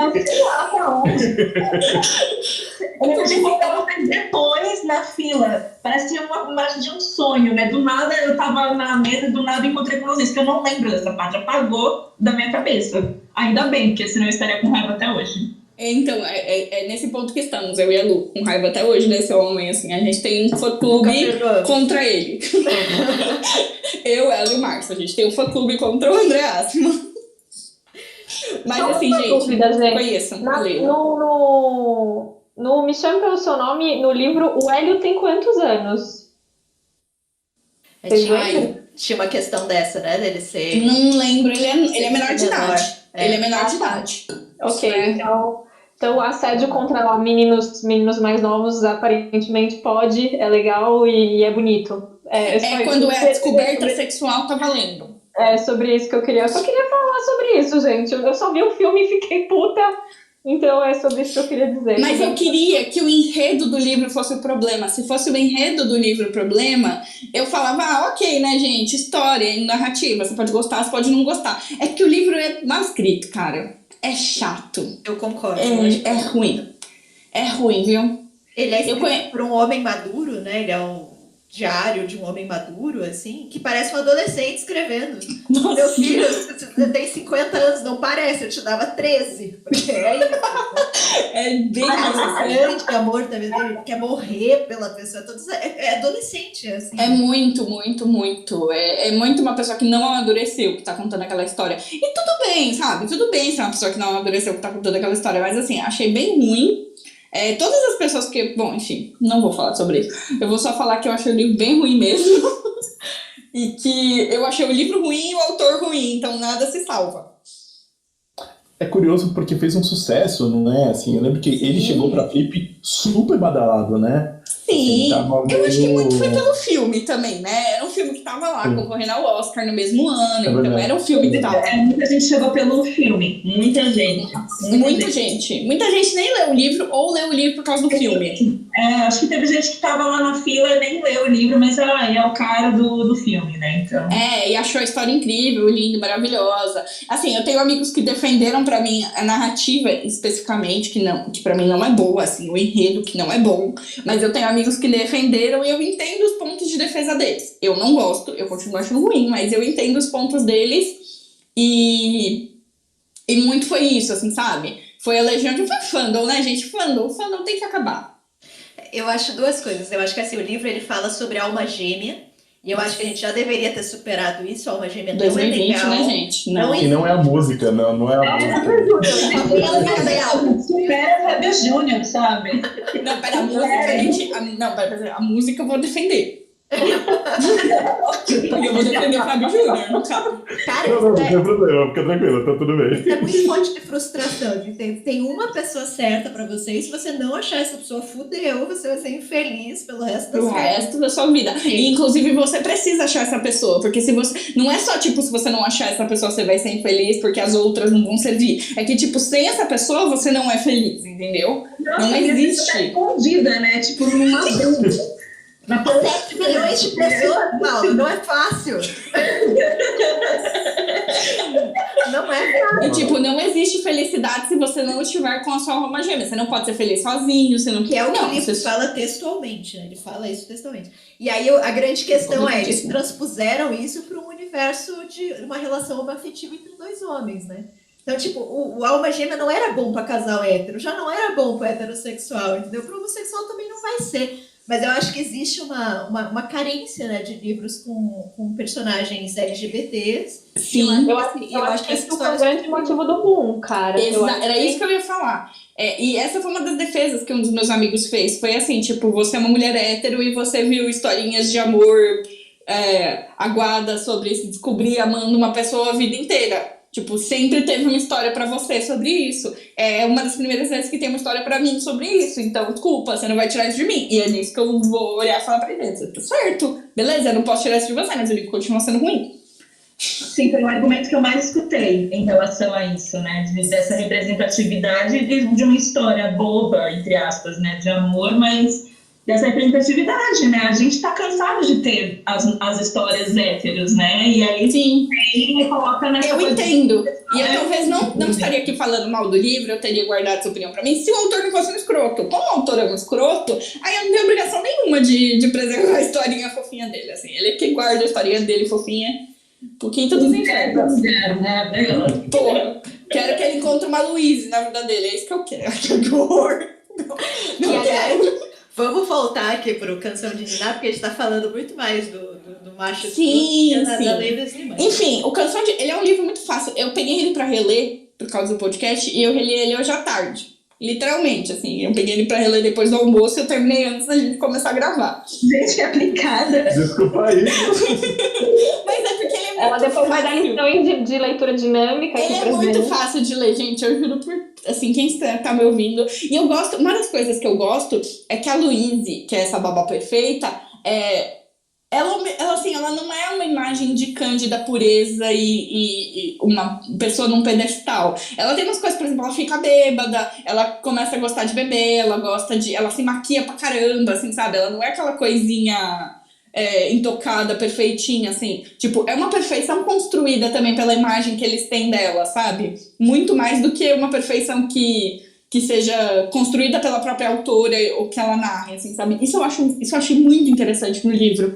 Eu lembro de encontrar vocês depois na fila. Parecia uma imagem de um sonho, né? Do nada eu tava na mesa, do nada encontrei com vocês, que eu não lembro dessa parte, apagou da minha cabeça. Ainda bem, porque senão eu estaria com raiva até hoje. Então, é nesse ponto que estamos, eu e a Lu, com raiva até hoje desse homem, assim. A gente tem um fã-clube contra ele. Eu, ela e o Marcos, a gente tem um fã-clube contra o André Asma. Mas Só assim, uma gente, dúvida, gente. conheçam, leia. No Me Chame Pelo Seu Nome, no livro, o Hélio tem quantos anos? Tinha uma questão dessa, né? Dele ser. Não lembro, ele é menor de idade. Ele é menor de idade. Ok, É. então o assédio contra meninos mais novos aparentemente pode, é legal e é bonito. Quando é a descoberta sexual, tá valendo. É sobre isso que eu queria. Eu só queria falar sobre isso, gente. Eu só vi o filme e fiquei puta. Então é sobre isso que eu queria dizer. Mas eu queria que o enredo do livro fosse o problema. Se fosse o enredo do livro o problema, eu falava, ok, né, gente? História, narrativa. Você pode gostar, você pode não gostar. É que o livro é mal escrito, cara. É chato. Eu concordo. É ruim. É ruim, viu? Ele é escrito por um homem maduro, né? Ele é um diário de um homem maduro, assim, que parece um adolescente escrevendo. Nossa. Meu filho, você tem 50 anos, não parece, eu te dava 13. Porque é isso. É bem Grande de amor também, ele quer morrer pela pessoa. É adolescente, assim. É muito, muito, muito. É muito uma pessoa que não amadureceu que tá contando aquela história. E tudo bem, sabe? Tudo bem ser uma pessoa que não amadureceu que tá contando aquela história. Mas assim, achei bem ruim. Todas as pessoas que... Bom, enfim, não vou falar sobre isso. Eu vou só falar que eu achei o livro bem ruim mesmo. E que eu achei o livro ruim e o autor ruim. Então nada se salva. É curioso porque fez um sucesso, não é? Assim, eu lembro que ele chegou pra Flip super badalado, né? Sim, Assim, eu acho que muito foi pelo filme também, né? Era um filme que tava lá concorrendo ao Oscar no mesmo ano, então verdade. era um filme que tava... Muita gente chegou pelo filme, muita gente. Muita gente nem leu o livro ou leu o livro por causa do filme. Acho que teve gente que tava lá na fila e nem leu o livro, mas é o cara do filme, né? Então... E achou a história incrível, linda, maravilhosa. Assim, eu tenho amigos que defenderam pra mim a narrativa especificamente, que pra mim não é boa, assim, o enredo que não é bom, mas eu tenho amigos que defenderam e eu entendo os pontos de defesa deles. Eu não gosto, eu continuo achando ruim, mas eu entendo os pontos deles e muito foi isso, assim, sabe? Foi a legião de fandom, né, gente? Fandom tem que acabar. Eu acho duas coisas. Eu acho que assim, o livro ele fala sobre alma gêmea. E eu acho que a gente já deveria ter superado isso. A alma gêmea 2020, não é legal. né, gente? Não. E não é a música, não é a música. Supera a Fábio Júnior, sabe? Não, pera, a música, gente... a música eu vou defender. Porque eu vou defender o Fábio Júnior, no caso. Cara, Não tem problema, fica tranquilo, tá tudo bem. isso é muito fonte de frustração. Tem uma pessoa certa pra você, e se você não achar essa pessoa, fudeu, você vai ser infeliz pelo resto da Pro sua vida. resto da sua vida. E, inclusive, você precisa achar essa pessoa. Porque se você... Não é só, tipo, se você não achar essa pessoa, você vai ser infeliz porque as outras não vão servir. É que, tipo, sem essa pessoa, você não é feliz, entendeu? Nossa, não existe. Tá escondida, né? Tipo, numa dúvida. 7 milhões de pessoas, Paulo, não é fácil. Não é fácil. E, tipo, não existe felicidade se você não estiver com a sua alma gêmea. Você não pode ser feliz sozinho, você não... Que é o que não, o livro fala textualmente, né? Ele fala isso textualmente. E aí a grande questão é, eles transpuseram isso para um universo de uma relação homoafetiva entre dois homens, né? Então, tipo, o alma gêmea não era bom para casal hétero, já não era bom para heterossexual, entendeu? Para homossexual também não vai ser. Mas eu acho que existe uma carência, né, de livros com personagens LGBTs. Sim. Eu acho que isso foi o grande motivo do boom, cara. Era isso que eu ia falar. E essa foi uma das defesas que um dos meus amigos fez. Foi assim, tipo, você é uma mulher hétero e você viu historinhas de amor aguada sobre se descobrir amando uma pessoa a vida inteira. Tipo, sempre teve uma história pra você sobre isso. É uma das primeiras vezes que tem uma história pra mim sobre isso. Então, desculpa, você não vai tirar isso de mim. E é nisso que eu vou olhar e falar pra ele. Tá certo, beleza, eu não posso tirar isso de você, mas o livro continua sendo ruim. Sim, foi o argumento que eu mais escutei em relação a isso, né? Dessa representatividade de uma história boba, entre aspas, né? De amor, mas dessa representatividade, né? A gente tá cansado de ter as histórias héteros, né? E aí Sim, ele coloca nessa eu coisa. entendo. E eu talvez não estaria aqui falando mal do livro, eu teria guardado essa opinião pra mim, se o autor não fosse um escroto. Como o autor é um escroto, aí eu não tenho obrigação nenhuma de preservar a historinha fofinha dele, assim. Ele é quem guarda a historinha dele fofinha por quinta dos infernos. Né? Porra, quero que ele encontre uma Louise na vida dele, é isso que eu quero. Que horror. Não E, quero. aliás, vamos voltar aqui pro Canção de Ninar, porque a gente tá falando muito mais do macho Sim, escroto que sim. da Lei das Irmãs. Enfim, o Canção de... Ele é um livro muito fácil. Eu peguei ele pra reler, por causa do podcast, e eu reli ele hoje à tarde. Literalmente, assim. Eu peguei ele pra reler depois do almoço e eu terminei antes da gente começar a gravar. Gente, que aplicada. Desculpa aí. Mas é porque ele é muito Ela depois vai dar fácil. lições de leitura dinâmica aqui Ele é pra muito gente. fácil de ler, gente. Eu juro por... Assim, quem tá me ouvindo... E eu gosto... Uma das coisas que eu gosto é que a Louise, que é essa babá perfeita, ela, assim, ela não é uma imagem de cândida pureza e uma pessoa num pedestal. Ela tem umas coisas, por exemplo, ela fica bêbada, ela começa a gostar de beber, ela se maquia pra caramba, assim, sabe? Ela não é aquela coisinha intocada, perfeitinha, assim. Tipo, é uma perfeição construída também pela imagem que eles têm dela, sabe? Muito mais do que uma perfeição que seja construída pela própria autora ou que ela narre, assim, sabe? Isso eu achei muito interessante no livro.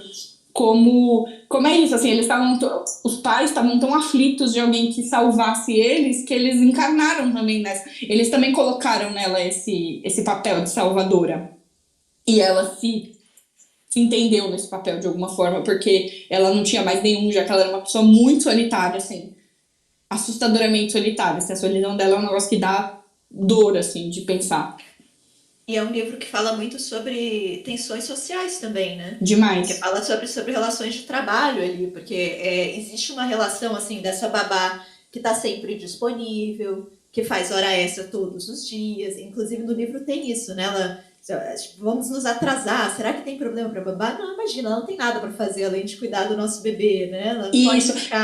Como é isso, assim, os pais estavam tão aflitos de alguém que salvasse eles, que eles encarnaram também nessa. Eles também colocaram nela esse papel de salvadora. E ela se entendeu nesse papel de alguma forma, porque ela não tinha mais nenhum, já que ela era uma pessoa muito solitária, assim, assustadoramente solitária. Assim, a solidão dela é um negócio que dá dor, assim, de pensar. E é um livro que fala muito sobre tensões sociais também, né? Demais. Que fala sobre relações de trabalho ali, porque existe uma relação, assim, dessa babá que tá sempre disponível, que faz hora extra todos os dias. Inclusive no livro tem isso, né? Vamos nos atrasar, será que tem problema para babá? Não, imagina, ela não tem nada para fazer além de cuidar do nosso bebê, né? Ela Isso, pode ficar...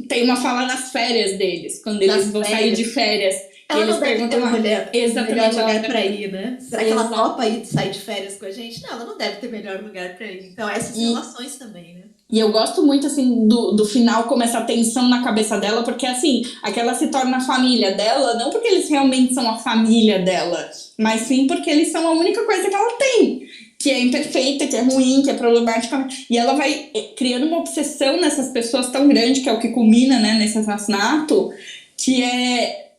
tem uma fala nas férias deles, quando eles vão sair de férias. Ela eles não deve ter perguntam melhor lugar para ir, né? Será que ela Exato. topa ir sair de férias com a gente? Não, ela não deve ter melhor lugar para ir. Então, essas relações também, né? E eu gosto muito, assim, do final, como essa tensão na cabeça dela, porque, assim, aquela se torna a família dela, não porque eles realmente são a família dela, mas sim porque eles são a única coisa que ela tem, que é imperfeita, que é ruim, que é problemática. E ela vai criando uma obsessão nessas pessoas tão grande, que é o que culmina, né, nesse assassinato, que é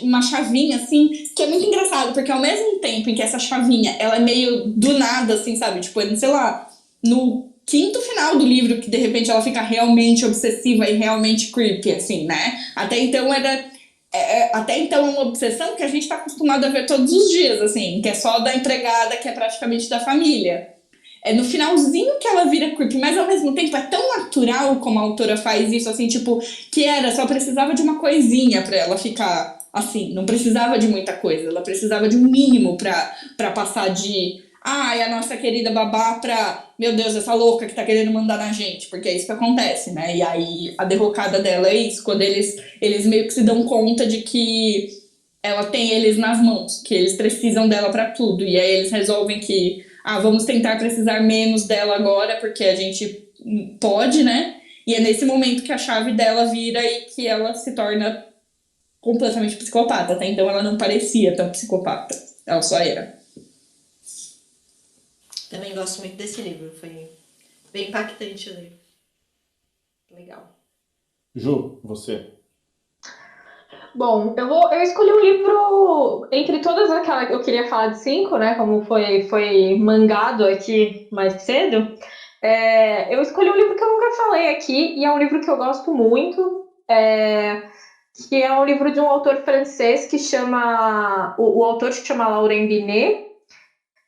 uma chavinha, assim, que é muito engraçado, porque ao mesmo tempo em que essa chavinha, ela é meio do nada, assim, sabe? Tipo, sei lá, no quinto final do livro, que de repente ela fica realmente obsessiva e realmente creepy, assim, né? Até então é uma obsessão que a gente tá acostumado a ver todos os dias, assim, que é só da empregada, que é praticamente da família. É no finalzinho que ela vira creepy, mas ao mesmo tempo é tão natural como a autora faz isso, assim, tipo, que só precisava de uma coisinha pra ela ficar assim, não precisava de muita coisa, ela precisava de um mínimo pra passar de a nossa querida babá pra, meu Deus, essa louca que tá querendo mandar na gente, porque é isso que acontece, né? E aí a derrocada dela é isso, quando eles meio que se dão conta de que ela tem eles nas mãos, que eles precisam dela pra tudo, e aí eles resolvem que vamos tentar precisar menos dela agora, porque a gente pode, né? E é nesse momento que a chave dela vira e que ela se torna completamente psicopata. Até então ela não parecia tão psicopata. Ela só era. Também gosto muito desse livro. Foi bem impactante ler. Legal. Ju, você. Bom, eu escolhi um livro entre todas aquelas que eu queria falar de 5, né? Como foi mangado aqui mais cedo. Eu escolhi um livro que eu nunca falei aqui, e é um livro que eu gosto muito, que é um livro de um autor francês que chama... O autor se chama Laurent Binet,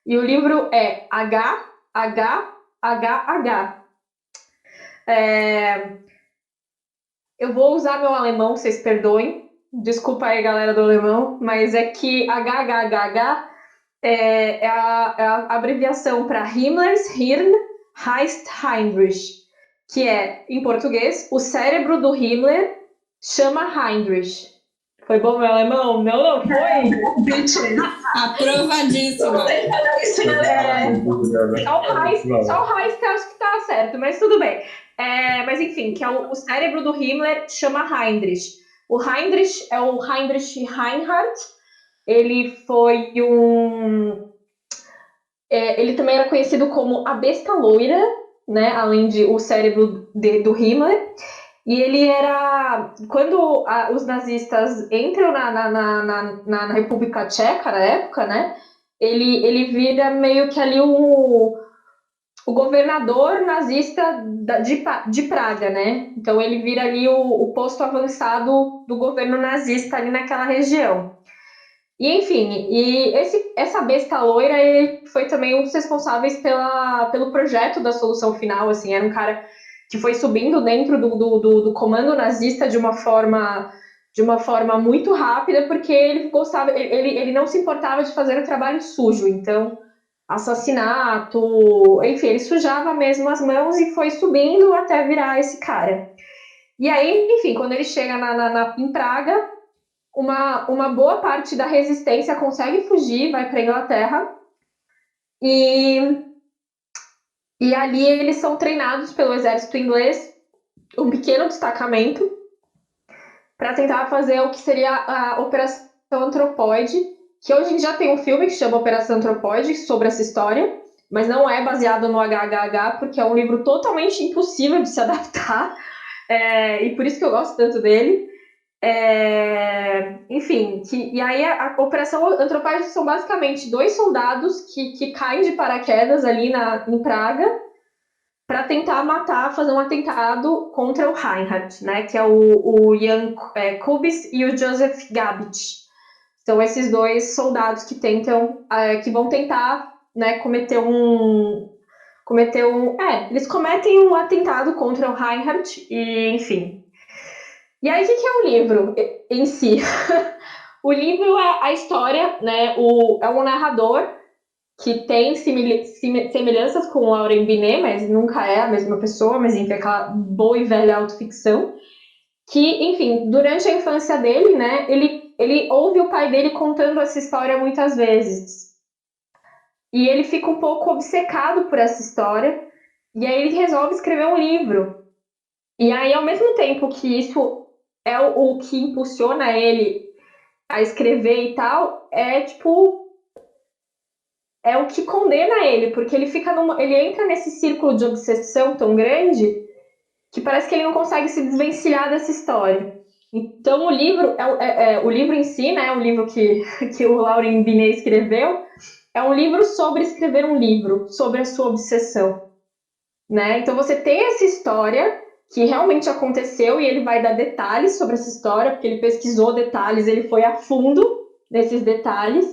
e o livro é HHHH. Eu vou usar meu alemão, vocês perdoem. Desculpa aí, galera do alemão, mas é que HHHH é a abreviação para Himmlers Hirn heißt Heinrich, que é, em português, o cérebro do Himmler chama Heinrich. Foi bom meu alemão? Não foi. Bitches. Aprovadíssima. Isso em alemão. Só o Reis que eu acho que tá certo, mas tudo bem. Mas enfim, que é o cérebro do Himmler chama Heinrich. O Heinrich é o Heinrich Reinhardt. Ele foi ele também era conhecido como a besta loira, né? Além de o cérebro do Himmler. E ele era. Quando os nazistas entram na República Tcheca, na época, né? Ele vira meio que ali o governador nazista de Praga, né? Então ele vira ali o posto avançado do governo nazista ali naquela região. E enfim, essa besta loira ele foi também um dos responsáveis pelo projeto da solução final, assim, era um cara que foi subindo dentro do comando nazista de uma forma muito rápida, porque ele não se importava de fazer o trabalho sujo, então assassinato, enfim, ele sujava mesmo as mãos e foi subindo até virar esse cara. E aí, enfim, quando ele chega em Praga, uma boa parte da resistência consegue fugir, vai para a Inglaterra, e ali eles são treinados pelo exército inglês, um pequeno destacamento, para tentar fazer o que seria a Operação Anthropoid, que hoje em dia tem um filme que chama Operação Anthropoid sobre essa história, mas não é baseado no HHH, porque é um livro totalmente impossível de se adaptar, e por isso que eu gosto tanto dele. Enfim, e aí a Operação Anthropoid são basicamente 2 soldados que caem de paraquedas ali em Praga para tentar fazer um atentado contra o Reinhardt, né, que é o Jan Kubis e o Joseph Gabich. São esses 2 soldados que vão tentar, né, eles cometem um atentado contra o Reinhardt e, enfim. E aí, o que é o livro em si? O livro é a história, né? É um narrador que tem semelhanças com o Lauren Binet, mas nunca é a mesma pessoa, mas enfim, aquela boa e velha autoficção. Que, enfim, durante a infância dele, né? Ele ouve o pai dele contando essa história muitas vezes. E ele fica um pouco obcecado por essa história. E aí ele resolve escrever um livro. E aí, ao mesmo tempo que isso é o que impulsiona ele a escrever e tal, é o que condena ele, porque ele entra nesse círculo de obsessão tão grande que parece que ele não consegue se desvencilhar dessa história. Então o livro o livro em si, né, o livro que o Lauren Binet escreveu, é um livro sobre escrever um livro, sobre a sua obsessão, né? Então você tem essa história que realmente aconteceu e ele vai dar detalhes sobre essa história, porque ele pesquisou detalhes, ele foi a fundo nesses detalhes,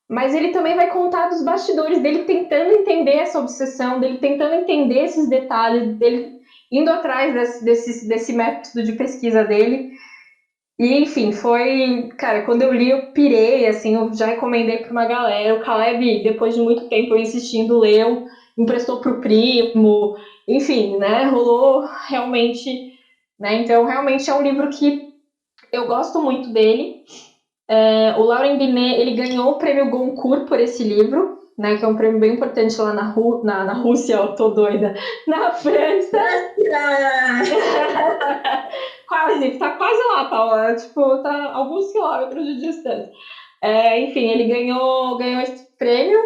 mas ele também vai contar dos bastidores dele tentando entender essa obsessão, dele tentando entender esses detalhes, dele indo atrás desse método de pesquisa dele. E, enfim, cara, quando eu li, eu pirei, assim, eu já recomendei para uma galera. O Caleb, depois de muito tempo eu insistindo, leu, emprestou pro primo, enfim, né, rolou realmente, né, então realmente é um livro que eu gosto muito dele. O Lauren Binet, ele ganhou o prêmio Goncourt por esse livro, né, que é um prêmio bem importante lá na Rússia, eu tô doida, na França. Tá quase lá, Paula, tipo, tá alguns quilômetros de distância. Enfim, ele ganhou esse prêmio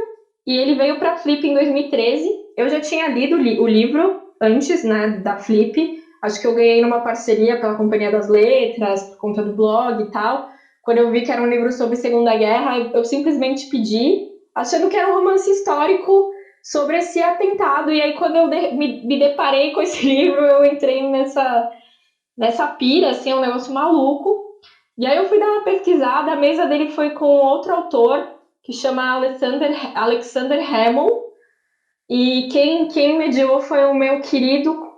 e ele veio para a Flip em 2013. Eu já tinha lido o livro antes, né, da Flip. Acho que eu ganhei numa parceria pela Companhia das Letras, por conta do blog e tal. Quando eu vi que era um livro sobre Segunda Guerra, eu simplesmente pedi, achando que era um romance histórico sobre esse atentado. E aí, quando eu me deparei com esse livro, eu entrei nessa pira, assim, é um negócio maluco. E aí eu fui dar uma pesquisada, a mesa dele foi com outro autor, que chama Alexander Hammond, e quem mediou foi o meu querido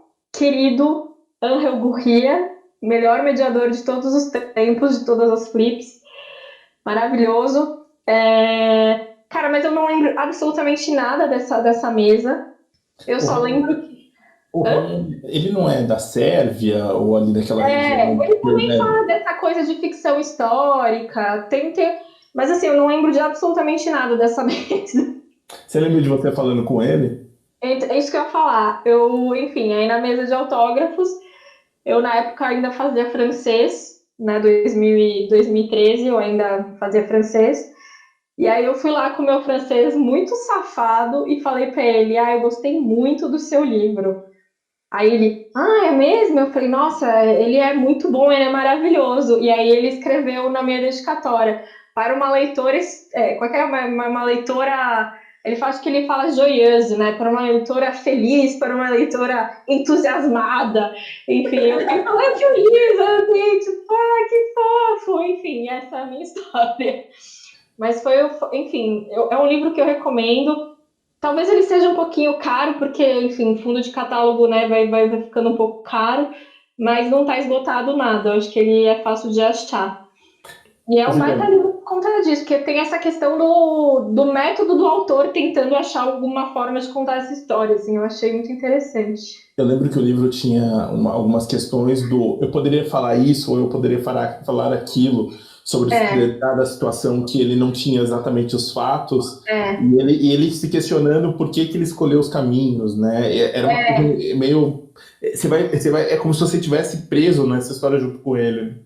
Angel Gurria, melhor mediador de todos os tempos, de todas as flips, maravilhoso. Cara, mas eu não lembro absolutamente nada dessa mesa, eu só lembro que... O Roland, ele não é da Sérvia ou ali daquela região, Ele também né? fala dessa coisa de ficção histórica, mas assim, eu não lembro de absolutamente nada dessa mesa. Você lembra de você falando com ele? É isso que eu ia falar. Enfim, aí na mesa de autógrafos, eu na época ainda fazia francês, né, 2013 eu ainda fazia francês. E aí eu fui lá com o meu francês muito safado e falei pra ele, eu gostei muito do seu livro. Aí ele, é mesmo? Eu falei, nossa, ele é muito bom, ele é maravilhoso. E aí ele escreveu na minha dedicatória, para uma leitora, uma leitora, acho que ele fala joyeuse, né? Para uma leitora feliz, para uma leitora entusiasmada. Enfim, eu fiquei falando que o livro, assim, tipo, que fofo. Enfim, essa é a minha história. Mas enfim, é um livro que eu recomendo. Talvez ele seja um pouquinho caro, porque, enfim, fundo de catálogo, né, vai ficando um pouco caro, mas não está esgotado nada. Eu acho que ele é fácil de achar. E é um baita livro por conta disso, porque tem essa questão do método do autor tentando achar alguma forma de contar essa história, assim, eu achei muito interessante. Eu lembro que o livro tinha algumas questões eu poderia falar isso ou eu poderia falar aquilo sobre cada situação que ele não tinha exatamente os fatos e ele se questionando por que ele escolheu os caminhos, né? Era uma coisa meio... é como se você estivesse preso nessa história junto com ele.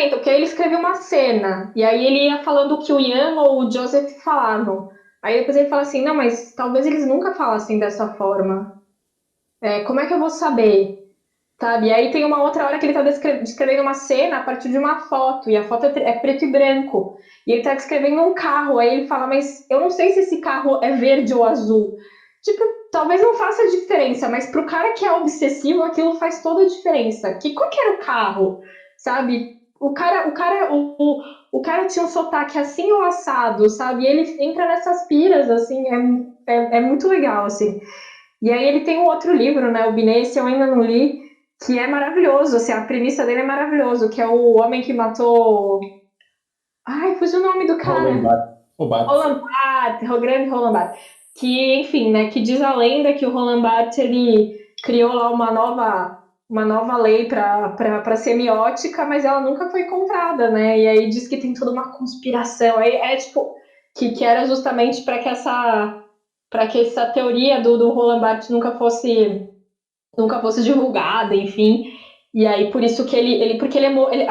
Então, porque aí ele escreveu uma cena, e aí ele ia falando o que o Ian ou o Joseph falavam. Aí depois ele fala assim, não, mas talvez eles nunca falassem dessa forma. Como é que eu vou saber? Sabe? E aí tem uma outra hora que ele está descrevendo uma cena a partir de uma foto, e a foto é preto e branco. E ele está descrevendo um carro, aí ele fala, mas eu não sei se esse carro é verde ou azul. Tipo, talvez não faça diferença, mas pro cara que é obsessivo, aquilo faz toda a diferença. Qual que era o carro? Sabe? O cara tinha um sotaque assim ou assado, sabe? E ele entra nessas piras, assim, é muito legal, assim. E aí ele tem um outro livro, né, o Binet, esse eu ainda não li, que é maravilhoso, assim, a premissa dele é maravilhoso, que é o homem que matou... fugiu o nome do cara. Roland Barthes, o grande Roland Barthes. Que, enfim, né, que diz a lenda que o Roland Barthes, ele criou lá uma nova lei para semiótica, mas ela nunca foi encontrada, né? E aí diz que tem toda uma conspiração. Aí tipo que era justamente para que essa teoria do Roland Barthes nunca fosse divulgada, enfim. E aí por isso que porque ele morre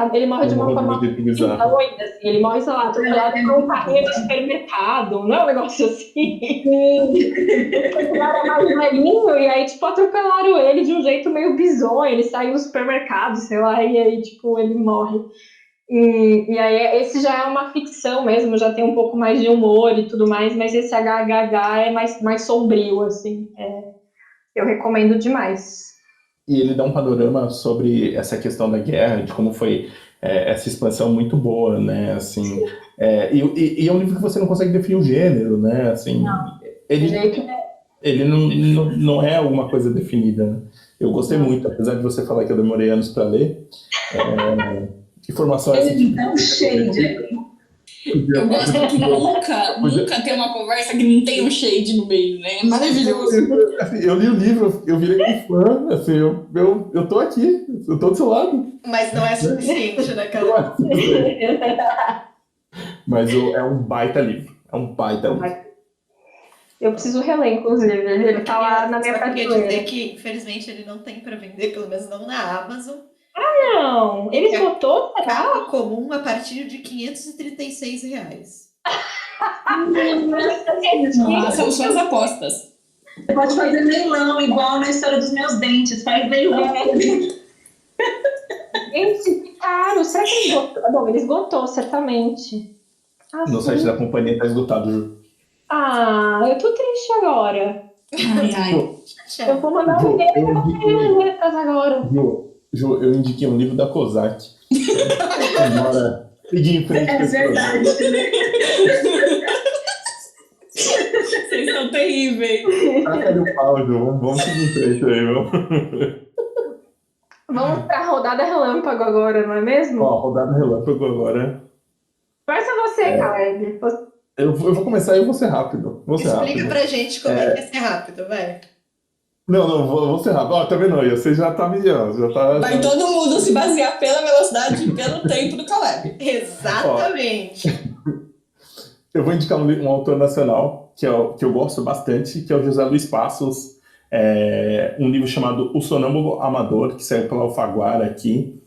de uma forma doida, assim, ele morre, sei lá, atropelado por um carrinho de supermercado, não é um negócio assim. Ele era mais velhinho, e aí, tipo, atropelaram ele de um jeito meio bizonho, ele saiu do supermercado, sei lá, e aí, tipo, ele morre. E aí, esse já é uma ficção mesmo, já tem um pouco mais de humor e tudo mais, mas esse HHH é mais sombrio, assim. Eu recomendo demais. E ele dá um panorama sobre essa questão da guerra, de como foi essa expansão muito boa, né? Assim, e é um livro que você não consegue definir o gênero, né? Assim, Não. ele não é alguma coisa definida, né? Eu gostei muito, apesar de você falar que eu demorei anos para ler. Informação Ele me dá um shade. Eu gosto que nunca tem uma conversa que não tem um shade no meio, né? É maravilhoso. Eu li o livro, eu virei um fã, assim, eu tô aqui, eu tô do seu lado. Mas não é suficiente, né, cara? Mas é um baita livro, Eu preciso reler, inclusive, ele tá lá na minha prateleira. Eu dizer que, infelizmente, ele não tem para vender, pelo menos não na Amazon. Não, ele esgotou? Capa comum a partir de R$536. São suas apostas. Você pode fazer leilão, igual na história dos meus dentes. Faz leilão. Gente, que caro. Será que ele esgotou? Bom, ele esgotou, certamente. No site da companhia tá esgotado, Ju. Eu tô triste agora. Eu vou mandar um e-mail para letras agora. Ju, eu indiquei um livro da Kozak. Agora, seguir em frente. É verdade, né? Vocês são terríveis. Taca no pau, Ju. Vamos seguir em frente aí, vamos. Vamos pra rodada relâmpago agora, não é mesmo? Rodada relâmpago agora. Começa você, Caleb. Eu vou começar e eu vou ser rápido. Explica pra gente como é que é ser rápido, vai. Não, vou ser rápido. Ó, tá vendo aí? Você já tá milhão, já tá. Vai todo mundo se basear pela velocidade e pelo tempo do Caleb. Exatamente. Eu vou indicar um autor nacional que eu gosto bastante, que é o José Luiz Passos, um livro chamado O Sonâmbulo Amador, que saiu pela Alfaguara aqui.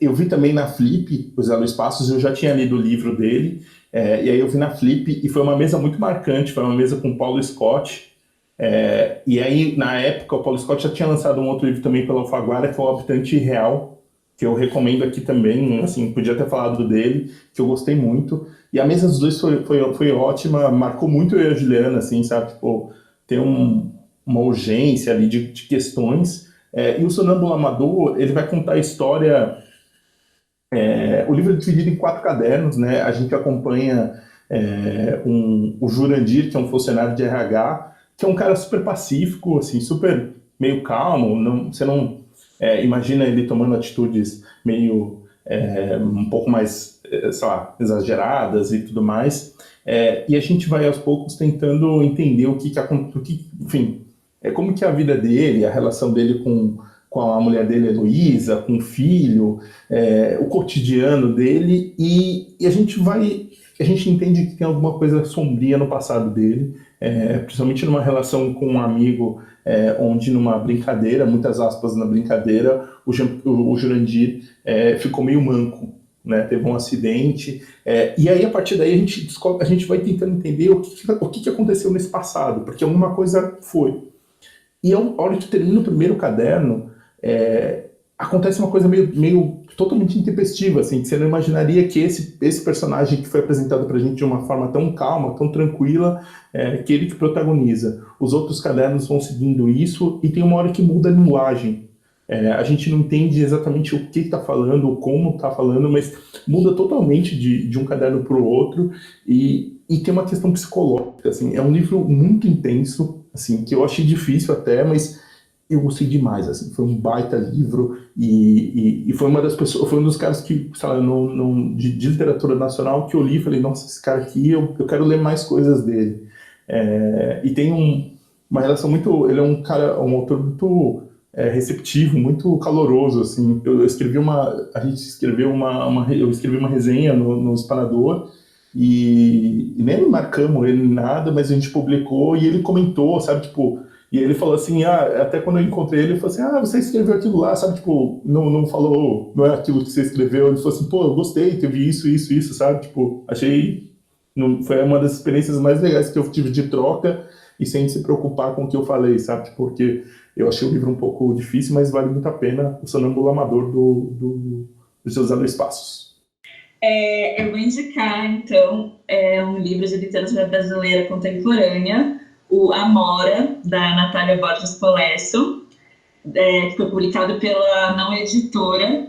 Eu vi também na Flip, o José Luiz Passos, eu já tinha lido o livro dele, e aí eu vi na Flip, e foi uma mesa muito marcante, foi uma mesa com o Paulo Scott, e aí, na época, o Paulo Scott já tinha lançado um outro livro também pela Alfaguara, que foi O Habitante Real, que eu recomendo aqui também, assim, podia ter falado dele, que eu gostei muito. E a mesa dos dois foi ótima, marcou muito eu e a Juliana, assim, sabe? Tipo, tem uma urgência ali de questões. E o Sonâmbulo Amador, ele vai contar a história... o livro é dividido em 4 cadernos, né? A gente acompanha o Jurandir, que é um funcionário de RH, que é um cara super pacífico, assim, super meio calmo, você não imagina ele tomando atitudes meio um pouco mais, sei lá, exageradas e tudo mais. E a gente vai aos poucos tentando entender enfim, como que é a vida dele, a relação dele com a mulher dele, Heloísa, com o filho, o cotidiano dele, e a gente entende que tem alguma coisa sombria no passado dele, principalmente numa relação com um amigo, onde numa brincadeira, muitas aspas na brincadeira, o Jurandir ficou meio manco, né? Teve um acidente, e aí a partir daí a gente vai tentando entender o que aconteceu nesse passado, porque alguma coisa foi. E a hora que termina o primeiro caderno, acontece uma coisa meio totalmente intempestiva, assim, que você não imaginaria que esse personagem que foi apresentado pra gente de uma forma tão calma, tão tranquila, que ele que protagoniza. Os outros cadernos vão seguindo isso, e tem uma hora que muda a linguagem. A gente não entende exatamente o que está falando, ou como está falando, mas muda totalmente de um caderno para o outro, e tem uma questão psicológica, assim, é um livro muito intenso, assim, que eu achei difícil até, mas eu gostei demais, assim, foi um baita livro, e foi uma das pessoas, foi um dos caras que, sei lá, de literatura nacional que eu li e falei, nossa, esse cara aqui, eu quero ler mais coisas dele. E tem uma relação muito, ele é um autor muito receptivo, muito caloroso, assim. Eu escrevi eu escrevi uma resenha no Espanador, e nem marcamos ele nem nada, mas a gente publicou e ele comentou, sabe, tipo, e ele falou assim, até quando eu encontrei ele falou assim, você escreveu aquilo lá, sabe, tipo, não falou, não é aquilo que você escreveu, ele falou assim, pô, eu gostei, teve isso, sabe, tipo, foi uma das experiências mais legais que eu tive de troca, e sem se preocupar com o que eu falei, sabe, porque eu achei o livro um pouco difícil, mas vale muito a pena, O Sonâmbulo Amador, do José Luiz Passos. Eu vou indicar, então, um livro de literatura brasileira contemporânea, o Amora, da Natália Borges Polesso, que foi publicado pela Não Editora.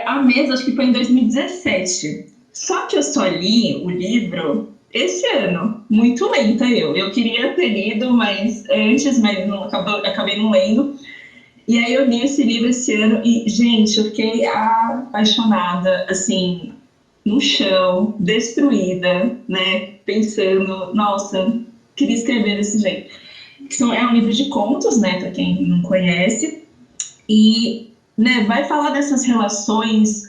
A mesa, acho que foi em 2017. Só que eu só li o livro esse ano, muito lenta eu. Eu queria ter lido mas acabei não lendo. E aí eu li esse livro esse ano e, gente, eu fiquei apaixonada, assim, no chão, destruída, né? Pensando, nossa, queria escrever desse jeito. É um livro de contos, né? Para quem não conhece. E, né, vai falar dessas relações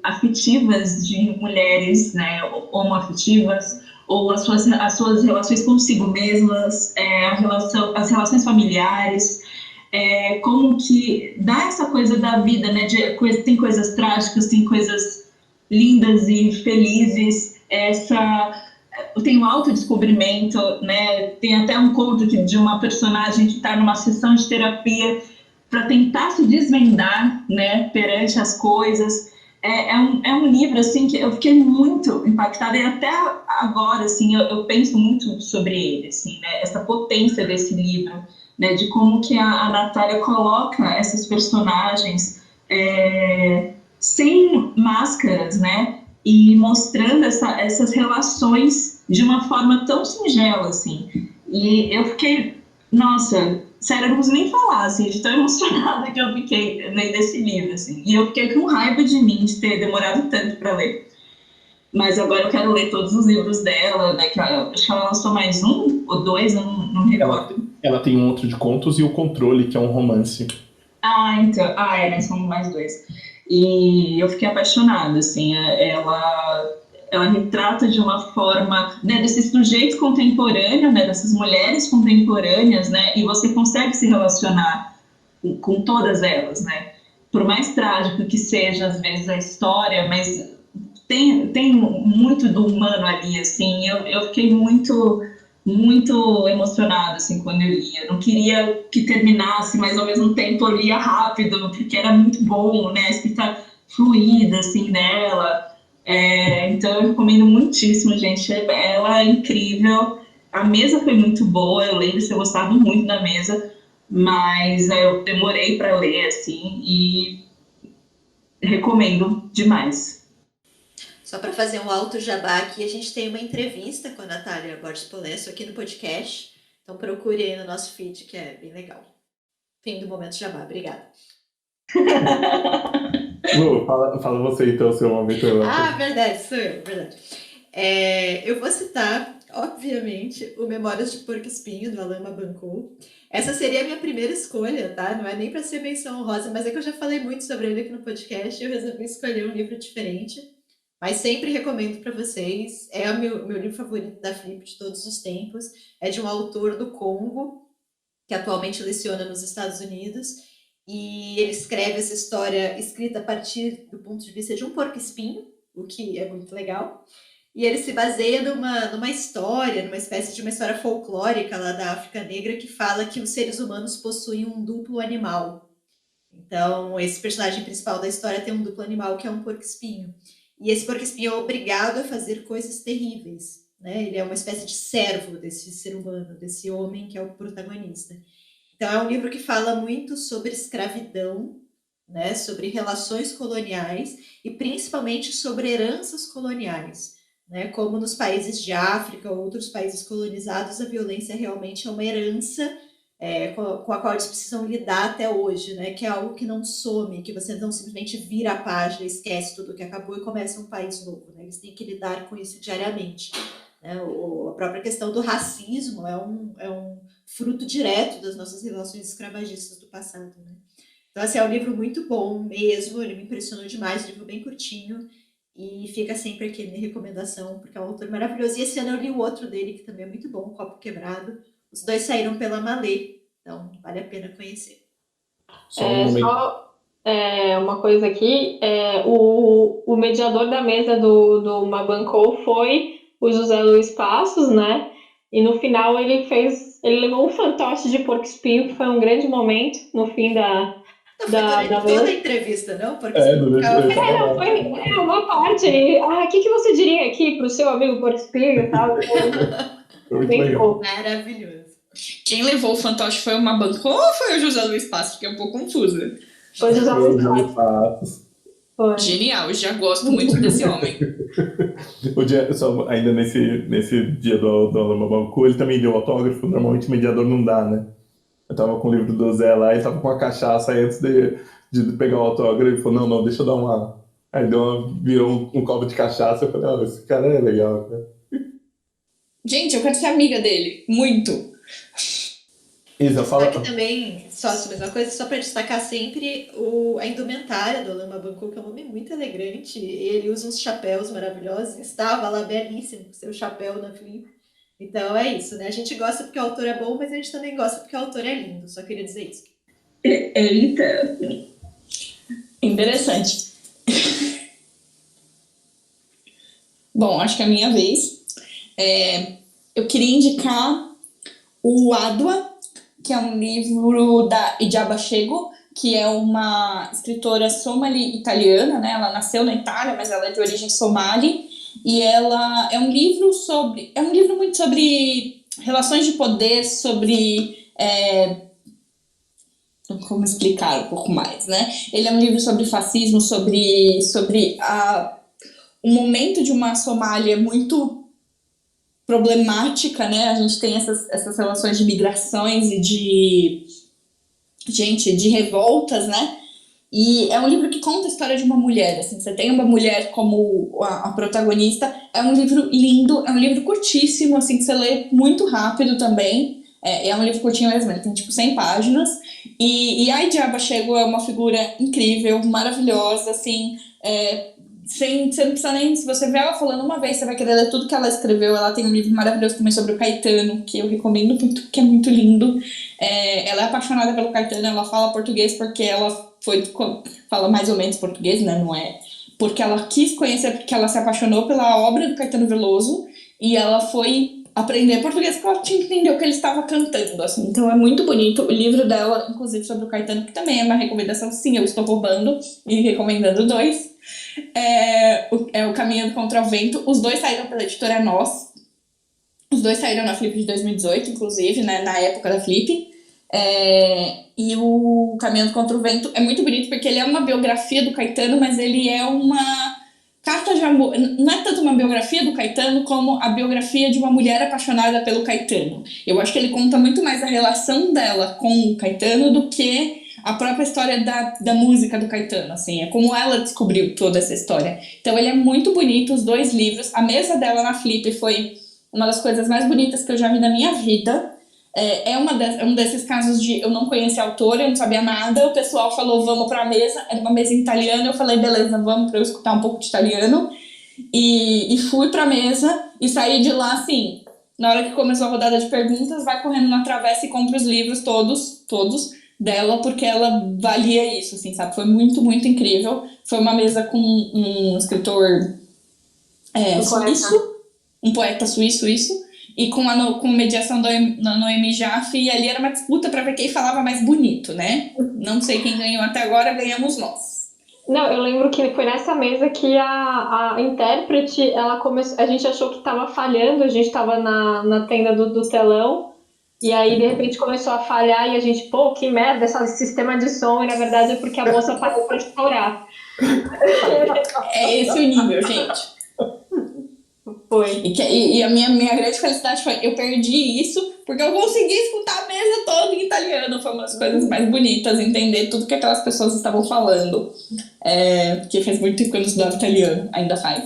afetivas de mulheres, né, homoafetivas, ou as suas relações consigo mesmas, as relações familiares, como que dá essa coisa da vida, né, tem coisas trágicas, tem coisas lindas e felizes, tem um autodescobrimento, né, tem até um conto de uma personagem que está numa sessão de terapia para tentar se desvendar, né, perante as coisas. É um livro, assim, que eu fiquei muito impactada, e até agora, assim, eu penso muito sobre ele, assim, né, essa potência desse livro, né, de como que a Natália coloca essas personagens sem máscaras, né, e mostrando essas relações de uma forma tão singela, assim. E eu fiquei, nossa, sério, eu não consigo nem falar, assim, de tão emocionada que eu fiquei lendo esse livro, assim. E eu fiquei com raiva de mim de ter demorado tanto para ler. Mas agora eu quero ler todos os livros dela, né, acho que ela lançou mais um ou dois, eu não recordo. Ela tem um outro de contos e O Controle, que é um romance. Então. Né? São mais dois. E eu fiquei apaixonada, assim. Ela retrata de uma forma, né, desse sujeito contemporâneo, né, dessas mulheres contemporâneas, né, e você consegue se relacionar com todas elas, né? Por mais trágico que seja, às vezes, a história, mas tem muito do humano ali, assim. Eu fiquei muito emocionada, assim, quando eu lia. Eu não queria que terminasse, mas ao mesmo tempo eu lia rápido, porque era muito bom, né? A escrita fluida, assim, dela. Então eu recomendo muitíssimo, gente. Ela é incrível. A mesa foi muito boa, eu lembro de ter gostado muito da mesa, mas eu demorei para ler, assim, e recomendo demais. Só para fazer um alto jabá aqui, a gente tem uma entrevista com a Natália Borges Polesso aqui no podcast. Então procure aí no nosso feed, que é bem legal. Fim do momento jabá. Obrigada. Lu, fala você então, seu momento. Verdade, sou eu, verdade. Eu vou citar, obviamente, o Memórias de Porco Espinho, do Alain Mabancou. Essa seria a minha primeira escolha, tá? Não é nem para ser menção honrosa, mas é que eu já falei muito sobre ele aqui no podcast e eu resolvi escolher um livro diferente. Mas sempre recomendo para vocês. É o meu livro favorito da Flip de todos os tempos. É de um autor do Congo, que atualmente leciona nos Estados Unidos. E ele escreve essa história escrita a partir do ponto de vista de um porco-espinho, o que é muito legal. E ele se baseia numa história, numa espécie de uma história folclórica lá da África Negra, que fala que os seres humanos possuem um duplo animal. Então, esse personagem principal da história tem um duplo animal, que é um porco-espinho. E esse porco-espinho é obrigado a fazer coisas terríveis, né? Ele é uma espécie de servo desse ser humano, desse homem que é o protagonista. Então, é um livro que fala muito sobre escravidão, né? Sobre relações coloniais e principalmente sobre heranças coloniais, né? Como nos países de África ou outros países colonizados, a violência realmente é uma herança com a qual eles precisam lidar até hoje, né? Que é algo que não some, que você não simplesmente vira a página, esquece tudo que acabou e começa um país novo, né? Eles têm que lidar com isso diariamente. Né? A própria questão do racismo é um fruto direto das nossas relações escravagistas do passado, né? Então, assim, é um livro muito bom mesmo, ele me impressionou demais, um livro bem curtinho, e fica sempre aqui a minha recomendação, porque é um autor maravilhoso. E esse ano eu li o outro dele, que também é muito bom, Copo Quebrado. Os dois saíram pela Malê, então vale a pena conhecer. Só um momento. Uma coisa aqui, o mediador da mesa do Mabancou foi o José Luiz Passos, né? E no final ele levou um fantoche de porco-espinho, que foi um grande momento no fim da toda a entrevista, não? Porque foi uma parte. O que você diria aqui pro seu amigo porco-espinho e tal? Maravilhoso. Quem levou o fantoche foi o Mabancou ou foi o José Luiz Passos? Fiquei um pouco confusa. Foi o José Luiz Passos. Genial, já gosto muito desse homem. Ainda nesse dia do Mabancou, ele também deu autógrafo. Normalmente o mediador não dá, né? Eu tava com o livro do Zé lá e tava com a cachaça aí antes de pegar o autógrafo. Ele falou, não, deixa eu dar uma... Aí virou um copo de cachaça. Eu falei, esse cara é legal, cara. Gente, eu quero ser amiga dele. Muito. Isa, fala. Aqui também, só a mesma coisa, só para destacar sempre a indumentária do Alain Mabancou, que é um homem muito elegante. Ele usa uns chapéus maravilhosos. Estava lá belíssimo com seu chapéu na Flip. Então é isso, né? A gente gosta porque o autor é bom, mas a gente também gosta porque o autor é lindo. Só queria dizer isso. Eita! Interessante. Bom, acho que é a minha vez. Eu queria indicar o Adwa, que é um livro da Ijaba Shego, que é uma escritora somali-italiana, né? Ela nasceu na Itália, mas ela é de origem somali. E ela é um livro muito sobre relações de poder, sobre como explicar um pouco mais, né? Ele é um livro sobre fascismo, sobre o momento de uma Somália muito problemática, né? A gente tem essas relações de migrações e de revoltas, né? E é um livro que conta a história de uma mulher, assim, você tem uma mulher como a protagonista, é um livro lindo, é um livro curtíssimo, assim, que você lê muito rápido também, É um livro curtinho mesmo, ele tem tipo 100 páginas. E a Idiaba Chego é uma figura incrível, maravilhosa, assim. Você não precisa nem... Se você ver ela falando uma vez, você vai querer ler tudo que ela escreveu. Ela tem um livro maravilhoso também sobre o Caetano, que eu recomendo muito, que é muito lindo. Ela é apaixonada pelo Caetano, ela fala português porque ela fala mais ou menos português, né? Não é... Porque ela quis conhecer, porque ela se apaixonou pela obra do Caetano Veloso e ela foi aprender português porque ela tinha que entender o que ele estava cantando, assim. Então é muito bonito. O livro dela, inclusive sobre o Caetano, que também é uma recomendação, sim, eu estou roubando e recomendando 2. O Caminhando Contra o Vento. Os 2 saíram pela editora Nós. Os 2 saíram na Flip de 2018, inclusive, né, na época da Flip. E o Caminhando Contra o Vento é muito bonito porque ele é uma biografia do Caetano, mas ele é uma carta de amor. Não é tanto uma biografia do Caetano como a biografia de uma mulher apaixonada pelo Caetano. Eu acho que ele conta muito mais a relação dela com o Caetano do que a própria história da música do Caetano, assim. É como ela descobriu toda essa história. Então ele é muito bonito, os 2 livros. A mesa dela na Flip foi uma das coisas mais bonitas que eu já vi na minha vida. Um desses casos de eu não conhecia a autora, eu não sabia nada, o pessoal falou, vamos pra mesa, era uma mesa em italiano, eu falei, beleza, vamos, pra eu escutar um pouco de italiano, e fui pra mesa, e saí de lá, assim, na hora que começou a rodada de perguntas, vai correndo na travessa e compra os livros todos dela, porque ela valia isso, assim, sabe, foi muito, muito incrível. Foi uma mesa com um escritor suíço, um poeta suíço, e com mediação da Noemi Jaffe, e ali era uma disputa para ver quem falava mais bonito, né? Não sei quem ganhou até agora, ganhamos nós. Não, eu lembro que foi nessa mesa que a intérprete, ela começou, a gente achou que estava falhando, a gente estava na tenda do telão, e aí de repente começou a falhar, e a gente, pô, que merda, esse sistema de som, e na verdade é porque a moça parou para estourar. É esse o nível, gente. Foi. E a minha grande felicidade foi, eu perdi isso porque eu consegui escutar a mesa toda em italiano. Foi uma das coisas mais bonitas, entender tudo que aquelas pessoas estavam falando. Porque faz muito tempo que eu não estudava italiano, ainda faz.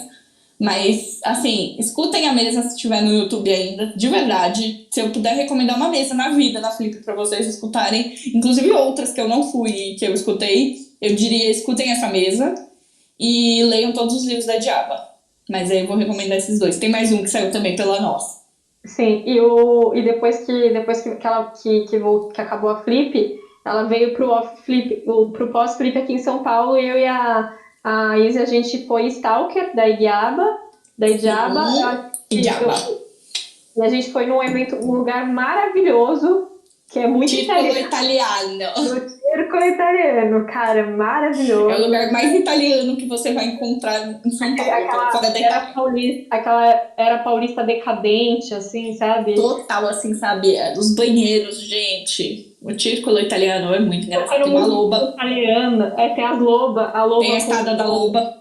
Mas, assim, escutem a mesa se estiver no YouTube ainda, de verdade. Se eu puder recomendar uma mesa na vida, na Flip, pra vocês escutarem, inclusive outras que eu não fui e que eu escutei, eu diria, escutem essa mesa e leiam todos os livros da Idiaba. Mas aí eu vou recomendar esses 2. Tem mais um que saiu também pela Nós. Sim, e depois que acabou a Flip, ela veio pro pós-Flip aqui em São Paulo, e eu e a Izzy, a gente foi stalker da Idiaba. E a gente foi num lugar maravilhoso, que é muito Círculo Italiano. No Círculo Italiano, cara, maravilhoso. É o lugar mais italiano que você vai encontrar em São Paulo. Aquela era paulista decadente, assim, sabe? Total, assim, sabe? Os banheiros, gente. O Círculo Italiano é muito engraçado. Tem uma loba. Italiana. Tem as lobas. Tem a estátua da loba.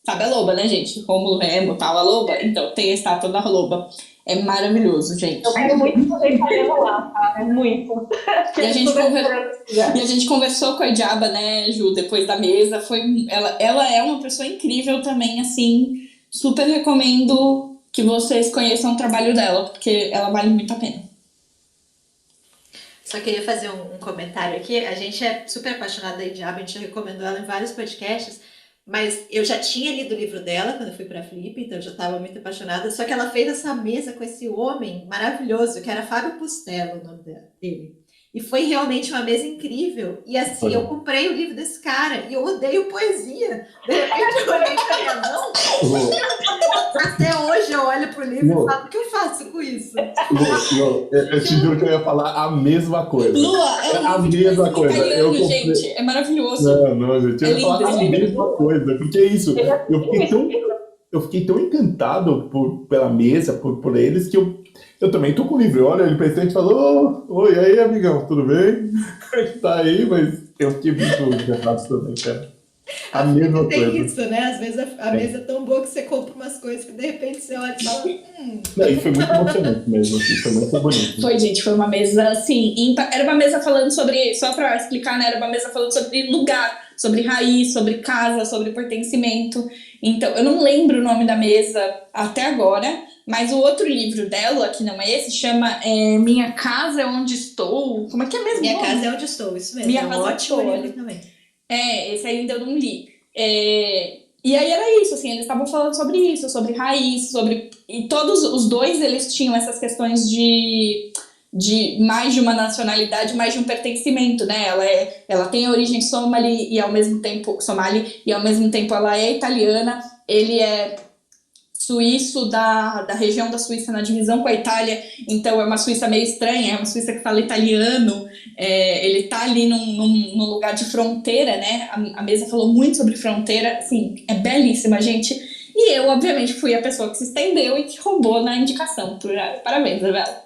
Sabe a loba, né, gente? Rômulo Remo, tal, a loba. Então, tem a estátua da loba. É maravilhoso, gente. Eu quero muito fazer italiano lá, cara. Muito. E a gente conversou com a Idiaba, né, Ju, depois da mesa. Ela é uma pessoa incrível também, assim. Super recomendo que vocês conheçam o trabalho dela, porque ela vale muito a pena. Só queria fazer um comentário aqui. A gente é super apaixonada da Idiaba, a gente já recomendou ela em vários podcasts. Mas eu já tinha lido o livro dela quando eu fui pra Flip, então eu já estava muito apaixonada. Só que ela fez essa mesa com esse homem maravilhoso, que era Fábio Pustello, o nome dele. E foi realmente uma mesa incrível. E assim, eu comprei o livro desse cara e eu odeio poesia. De repente eu olhei e falei, não. Até hoje eu olho pro livro e falo, o que eu faço com isso? Eu te juro que eu ia falar a mesma coisa. Lua, é a mesma coisa. Italiano, gente. É maravilhoso. Não, gente. Eu ia falar a mesma coisa. Porque é isso. Eu fiquei tão encantado pela mesa, por eles, que eu também tô com o livro. Olha, ele presente e falou, oi, aí, amigão, tudo bem? Tá aí, mas eu fiquei muito encantado também, cara. A mesma coisa. Tem isso, né? Às vezes a mesa é tão boa que você compra umas coisas que de repente você olha e fala, Não, e foi muito emocionante mesmo, assim, foi muito bonito. Foi, gente, foi uma mesa, assim, era uma mesa falando sobre, só pra explicar, né, era uma mesa falando sobre lugar, sobre raiz, sobre casa, sobre pertencimento. Então, eu não lembro o nome da mesa até agora, mas o outro livro dela, que não é esse, chama Minha Casa é Onde Estou. Como é que é mesmo? Minha Casa é Onde Estou, isso mesmo. Minha é um Casa é Onde ótimo Estou, livro olha. também. Esse ainda eu não li. E aí era isso, assim, eles estavam falando sobre isso, sobre raiz, sobre... E todos os dois, eles tinham essas questões de mais de uma nacionalidade, mais de um pertencimento, né? Ela tem a origem somali e ao mesmo tempo ela é italiana. Ele é suíço da região da Suíça na divisão com a Itália, então é uma Suíça meio estranha, é uma Suíça que fala italiano, ele tá ali num lugar de fronteira, né? A mesa falou muito sobre fronteira, assim, é belíssima, gente. E eu, obviamente, fui a pessoa que se estendeu e que roubou na indicação. Parabéns, Isabela.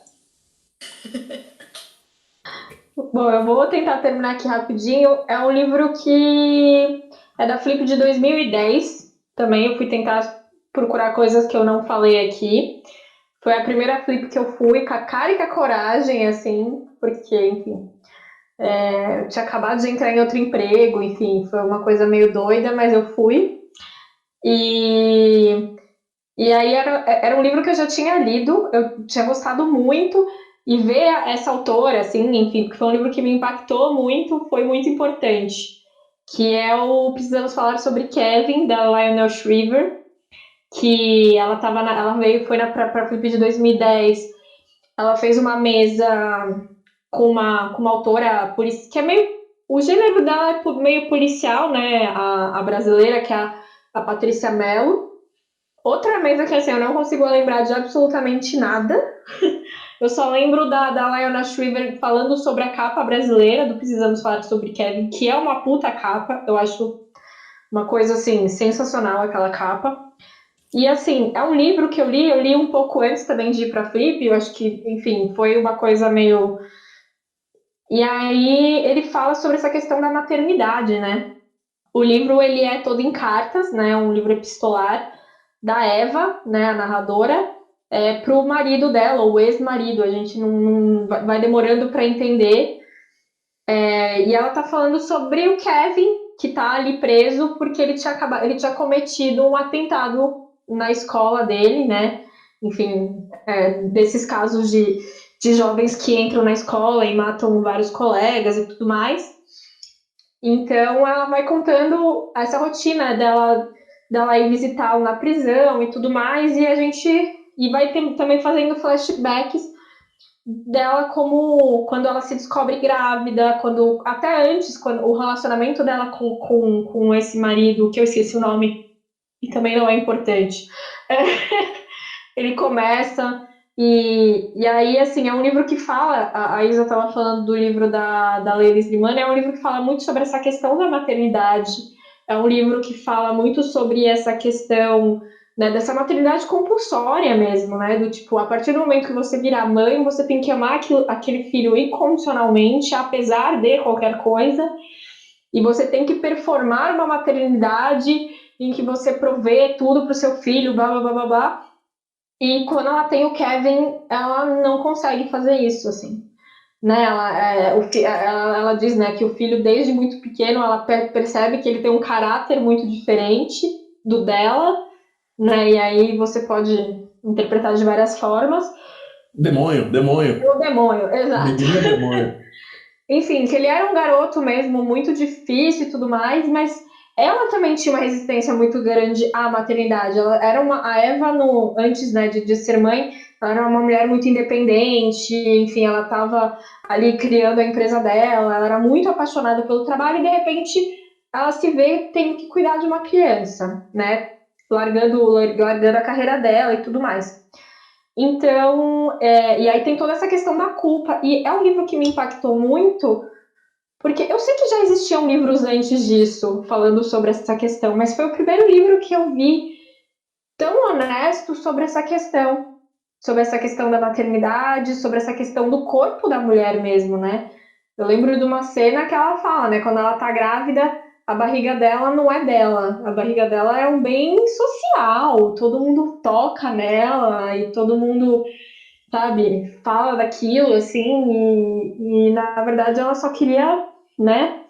Bom, eu vou tentar terminar aqui rapidinho. É um livro que é da Flip de 2010. Também eu fui tentar procurar coisas que eu não falei aqui. Foi a primeira Flip que eu fui, com a cara e com a coragem, assim, porque, enfim, eu tinha acabado de entrar em outro emprego, enfim, foi uma coisa meio doida, mas eu fui. E aí era um livro que eu já tinha lido, eu tinha gostado muito, e ver essa autora, assim, enfim, porque foi um livro que me impactou muito, foi muito importante, que é o Precisamos Falar sobre Kevin, da Lionel Shriver, que ela foi pra Flip de 2010, ela fez uma mesa com uma autora que é meio... O gênero dela é meio policial, né, a brasileira, que é a Patrícia Mello. Outra mesa que, assim, eu não consigo lembrar de absolutamente nada. Eu só lembro da Lionel Shriver falando sobre a capa brasileira do Precisamos Falar sobre Kevin, que é uma puta capa. Eu acho uma coisa, assim, sensacional aquela capa. E, assim, é um livro que eu li um pouco antes também de ir pra Flip. Eu acho que, enfim, foi uma coisa meio... E aí ele fala sobre essa questão da maternidade, né? O livro, ele é todo em cartas, né? É um livro epistolar da Eva, né, a narradora, para o marido dela, o ex-marido. A gente não vai demorando para entender. E ela tá falando sobre o Kevin, que tá ali preso porque ele tinha cometido um atentado na escola dele, né? Enfim, desses casos de jovens que entram na escola e matam vários colegas e tudo mais. Então ela vai contando essa rotina dela ir visitá-lo na prisão e tudo mais, e vai também fazendo flashbacks dela como quando ela se descobre grávida, até antes, quando o relacionamento dela com esse marido, que eu esqueci o nome, e também não é importante. Ele começa, e aí, assim, é um livro que fala, a Isa estava falando do livro da Leila Slimani, é um livro que fala muito sobre essa questão da maternidade, é um livro que fala muito sobre essa questão, né, dessa maternidade compulsória mesmo, né, do tipo, a partir do momento que você virar mãe, você tem que amar aquele filho incondicionalmente, apesar de qualquer coisa, e você tem que performar uma maternidade em que você provê tudo para o seu filho, blá, blá, blá, blá, blá. E quando ela tem o Kevin, ela não consegue fazer isso, assim. Né? Ela diz, né, que o filho, desde muito pequeno, ela percebe que ele tem um caráter muito diferente do dela, né? E aí você pode interpretar de várias formas. Demônio. O demônio, exato. Menino demônio. Enfim, que ele era um garoto mesmo, muito difícil e tudo mais, mas ela também tinha uma resistência muito grande à maternidade. Ela era a Eva, antes, né, de ser mãe, ela era uma mulher muito independente, enfim, ela estava ali criando a empresa dela, ela era muito apaixonada pelo trabalho e, de repente, ela se vê tendo que cuidar de uma criança, né, largando a carreira dela e tudo mais. Então, e aí tem toda essa questão da culpa, e é um livro que me impactou muito, porque eu sei que já existiam livros antes disso, falando sobre essa questão, mas foi o primeiro livro que eu vi tão honesto sobre essa questão da maternidade, sobre essa questão do corpo da mulher mesmo, né? Eu lembro de uma cena que ela fala, né? Quando ela tá grávida, a barriga dela não é dela. A barriga dela é um bem social. Todo mundo toca nela e todo mundo, sabe, fala daquilo, assim. E na verdade ela só queria, né?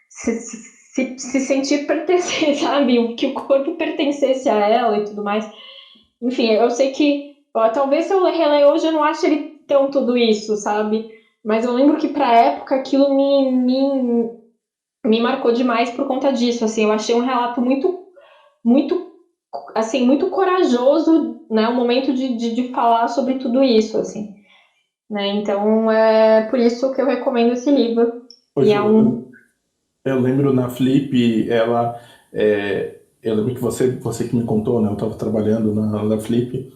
Se se sentir pertencer, sabe? Que o corpo pertencesse a ela e tudo mais. Enfim, eu sei que talvez se eu reler hoje eu não ache ele tão tudo isso, sabe? Mas eu lembro que pra época aquilo me marcou demais por conta disso, assim. Eu achei um relato muito, assim, muito corajoso, né? O momento de falar sobre tudo isso, assim. Né? Então, é por isso que eu recomendo esse livro. Hoje E é um... eu lembro na Flip, eu lembro que você que me contou, né? Eu estava trabalhando na Flip,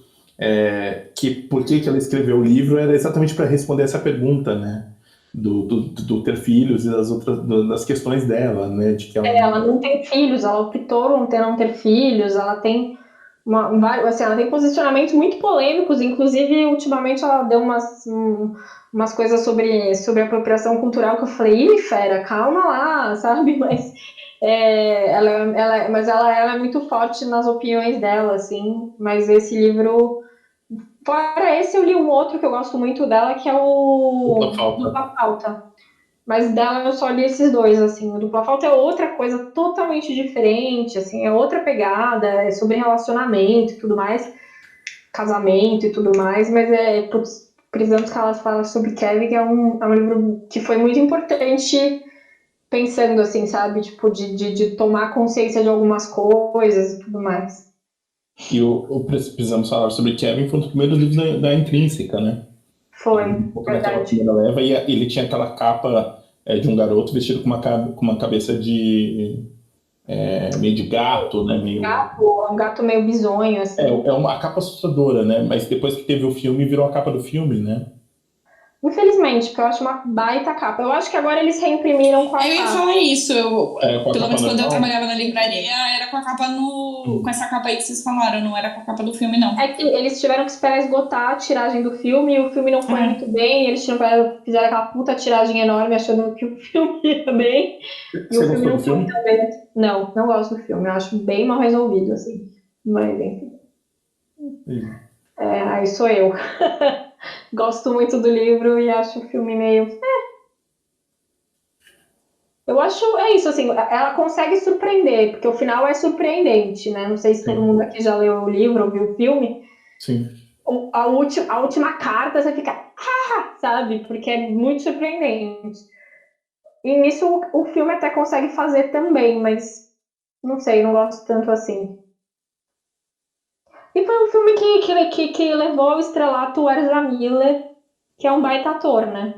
que por que ela escreveu o livro era exatamente para responder essa pergunta, né? Do ter filhos e das questões dela, né? De que Ela não tem filhos, ela optou não ter filhos, ela tem ela tem posicionamentos muito polêmicos, inclusive ultimamente ela deu umas coisas sobre apropriação cultural que eu falei, ih, fera, calma lá, sabe? Mas ela é muito forte nas opiniões dela, assim, mas esse livro, fora esse, eu li um outro que eu gosto muito dela, que é o Dupla Falta. Dupla Falta. Mas dela eu só li esses dois, assim. O Dupla Falta é outra coisa totalmente diferente, assim, é outra pegada, é sobre relacionamento e tudo mais, casamento e tudo mais, mas precisamos que ela fala sobre Kevin, que é um livro que foi muito importante pensando, assim, sabe? Tipo, de tomar consciência de algumas coisas e tudo mais. E o Precisamos Falar sobre Kevin foi um dos primeiros livros da Intrínseca, né? Foi, Um pouco naquela verdade. primeira leva, e ele tinha aquela capa de um garoto vestido com uma cabeça de meio de gato, né? Um gato meio bizonho, assim. É uma capa assustadora, né? Mas depois que teve o filme, virou a capa do filme, né? Infelizmente, porque eu acho uma baita capa. Eu acho que agora eles reimprimiram com a Eu ia capa. falar isso. Com a Pelo capa menos quando eu normal. trabalhava na livraria, era com a capa com essa capa aí que vocês falaram, não era com a capa do filme, não. É que eles tiveram que esperar esgotar a tiragem do filme, e o filme não foi muito bem, e eles fizeram aquela puta tiragem enorme achando que o filme ia bem, e Você o filme gostou não do foi filme? tão bem. Não gosto do filme, eu acho bem mal resolvido, assim. Mas enfim. Sim. Aí sou eu. Gosto muito do livro e acho o filme meio. Eu acho, isso, assim, ela consegue surpreender, porque o final é surpreendente, né? Não sei se todo mundo aqui já leu o livro ou viu o filme. Sim. A última carta você fica, sabe? Porque é muito surpreendente. E nisso o filme até consegue fazer também, mas não sei, não gosto tanto assim. E foi um filme que levou ao estrelato o Ezra Miller, que é um baita ator, né?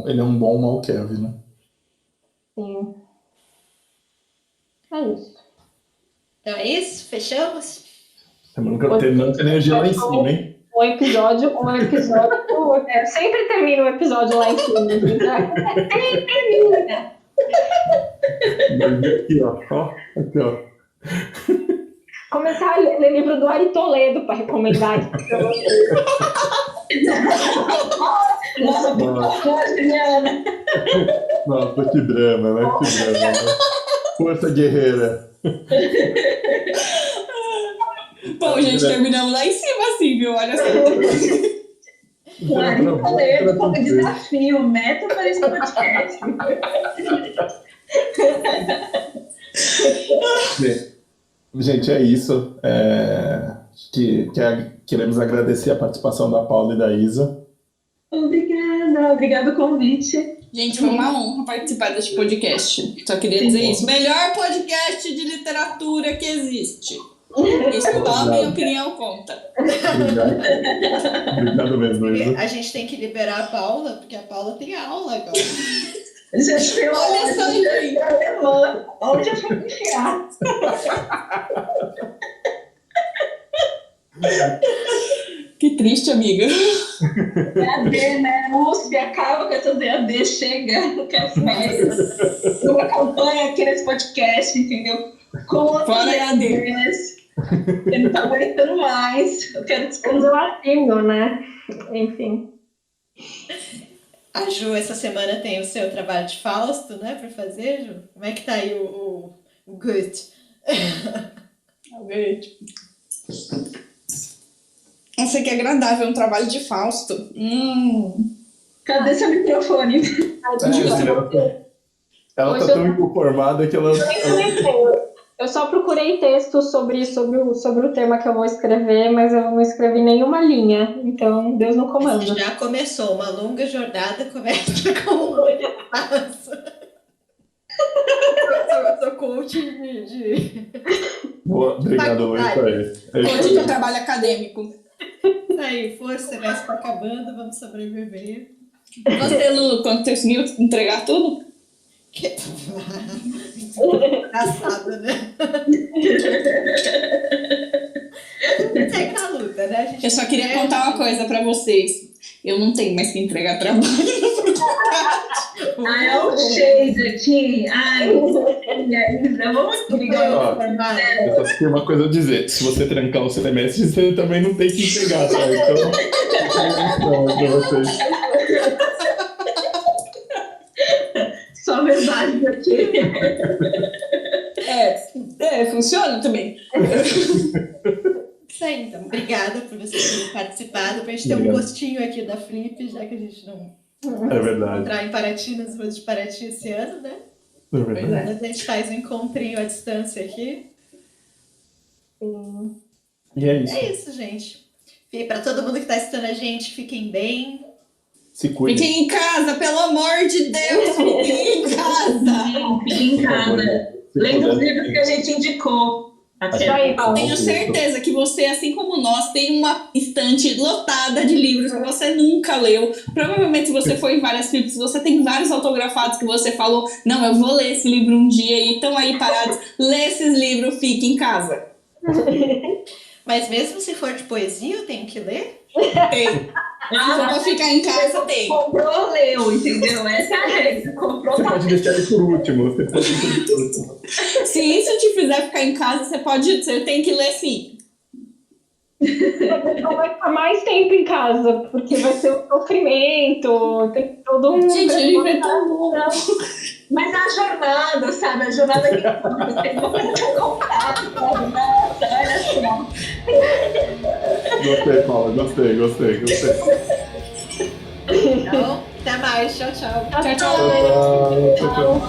Ele é um bom Mal Kevin, né? Sim. É isso. Então é isso? Fechamos? Terminando com a energia lá em cima, hein? Um episódio. Eu sempre termino o episódio lá em cima. Sempre termina. Aqui, ó. Aqui, ó. Começar a ler livro do Ari Toledo para recomendar aqui para vocês. Nossa, Juliana. Nossa, que drama, né? Que drama, né? Força guerreira. Bom, gente, terminamos lá em cima, assim, viu? Olha só. O Ari Toledo como desafio, meta para esse podcast. Gente, é isso. Queremos agradecer a participação da Paula e da Isa. Obrigada o convite. Gente, foi uma honra participar deste podcast. Só queria dizer isso. Melhor podcast de literatura que existe. Isso, a minha opinião conta. Obrigado mesmo, Isa. A gente tem que liberar a Paula, porque a Paula tem aula agora. Gente, Olha só, gente. alemã. Onde eu vou enfiar? Que triste, amiga. EAD, né? USP, acaba com essas EAD, chega, não quero mais. Uma campanha aqui nesse podcast, entendeu? Fora EAD. Eu não tô aguentando mais. Eu quero Temos o artigo, né? Enfim. A Ju, essa semana tem o seu trabalho de Fausto, né, para fazer, Ju? Como é que tá aí o Goethe? Nossa, que agradável, um trabalho de Fausto. Cadê seu microfone? Ela tá Hoje tão inconformada que ela. Eu só procurei textos sobre o tema que eu vou escrever, mas eu não escrevi nenhuma linha. Então, Deus no comando. Você já começou uma longa jornada, começa com um passo. Sou coaching de... Boa, obrigado, Lu. Isso aí. É isso Hoje aí. do trabalho acadêmico. Isso aí, força, o semestre tá acabando, vamos sobreviver. Você, Lu, quando você conseguiu entregar tudo? Engraçado, né? Segue na luta, né? A gente Eu só queria contar uma coisa pra vocês. Eu não tenho mais que entregar trabalho. Ai, é o shade aqui. Ai, e aí, vamos brigar. Ó, eu só tenho uma coisa a dizer. Se você trancar o semestre, você também não tem que entregar, tá? Então, pra vocês. Só verdade aqui. Funciona também. Isso aí, então. Obrigada por vocês terem participado. Pra gente ter um Obrigado. gostinho aqui da Flip, já que a gente não É verdade. entrar em Paraty nas ruas de Paraty esse ano, né? É verdade. Mas a gente faz um encontrinho à distância aqui. E é isso. É isso, gente. E para todo mundo que está assistindo a gente, fiquem bem. Se cuidem. Fiquem em casa, pelo amor de Deus, fiquem em casa. Fiquem em Por favor, casa. né? Se Lendo os puder, livros que a gente indicou. Isso aí, Paulo. Tenho certeza que você, assim como nós, tem uma estante lotada de livros que você nunca leu. Provavelmente, se você foi em várias flips, você tem vários autografados que você falou: não, eu vou ler esse livro um dia e estão aí parados. Lê esses livros, fique em casa. Mas mesmo se for de poesia, eu tenho que ler? Tem. Se for pra ficar em casa, tem. Comprou, leu, entendeu? Essa é a regra. Comprou, Você tá. pode deixar ele por último. Você pode deixar ele por último. Se isso te fizer ficar em casa, você tem que ler sim. Então vai ficar mais tempo em casa, porque vai ser um sofrimento, tem todo um... Gente, o livro é tão bom. Mas é a jornada, sabe? A jornada que você tem que comprar, sabe? Nossa, olha só. Gostei, Paula. Gostei. Então, até mais. Tchau, tchau. Tchau, tchau. Tchau, tchau. Tchau.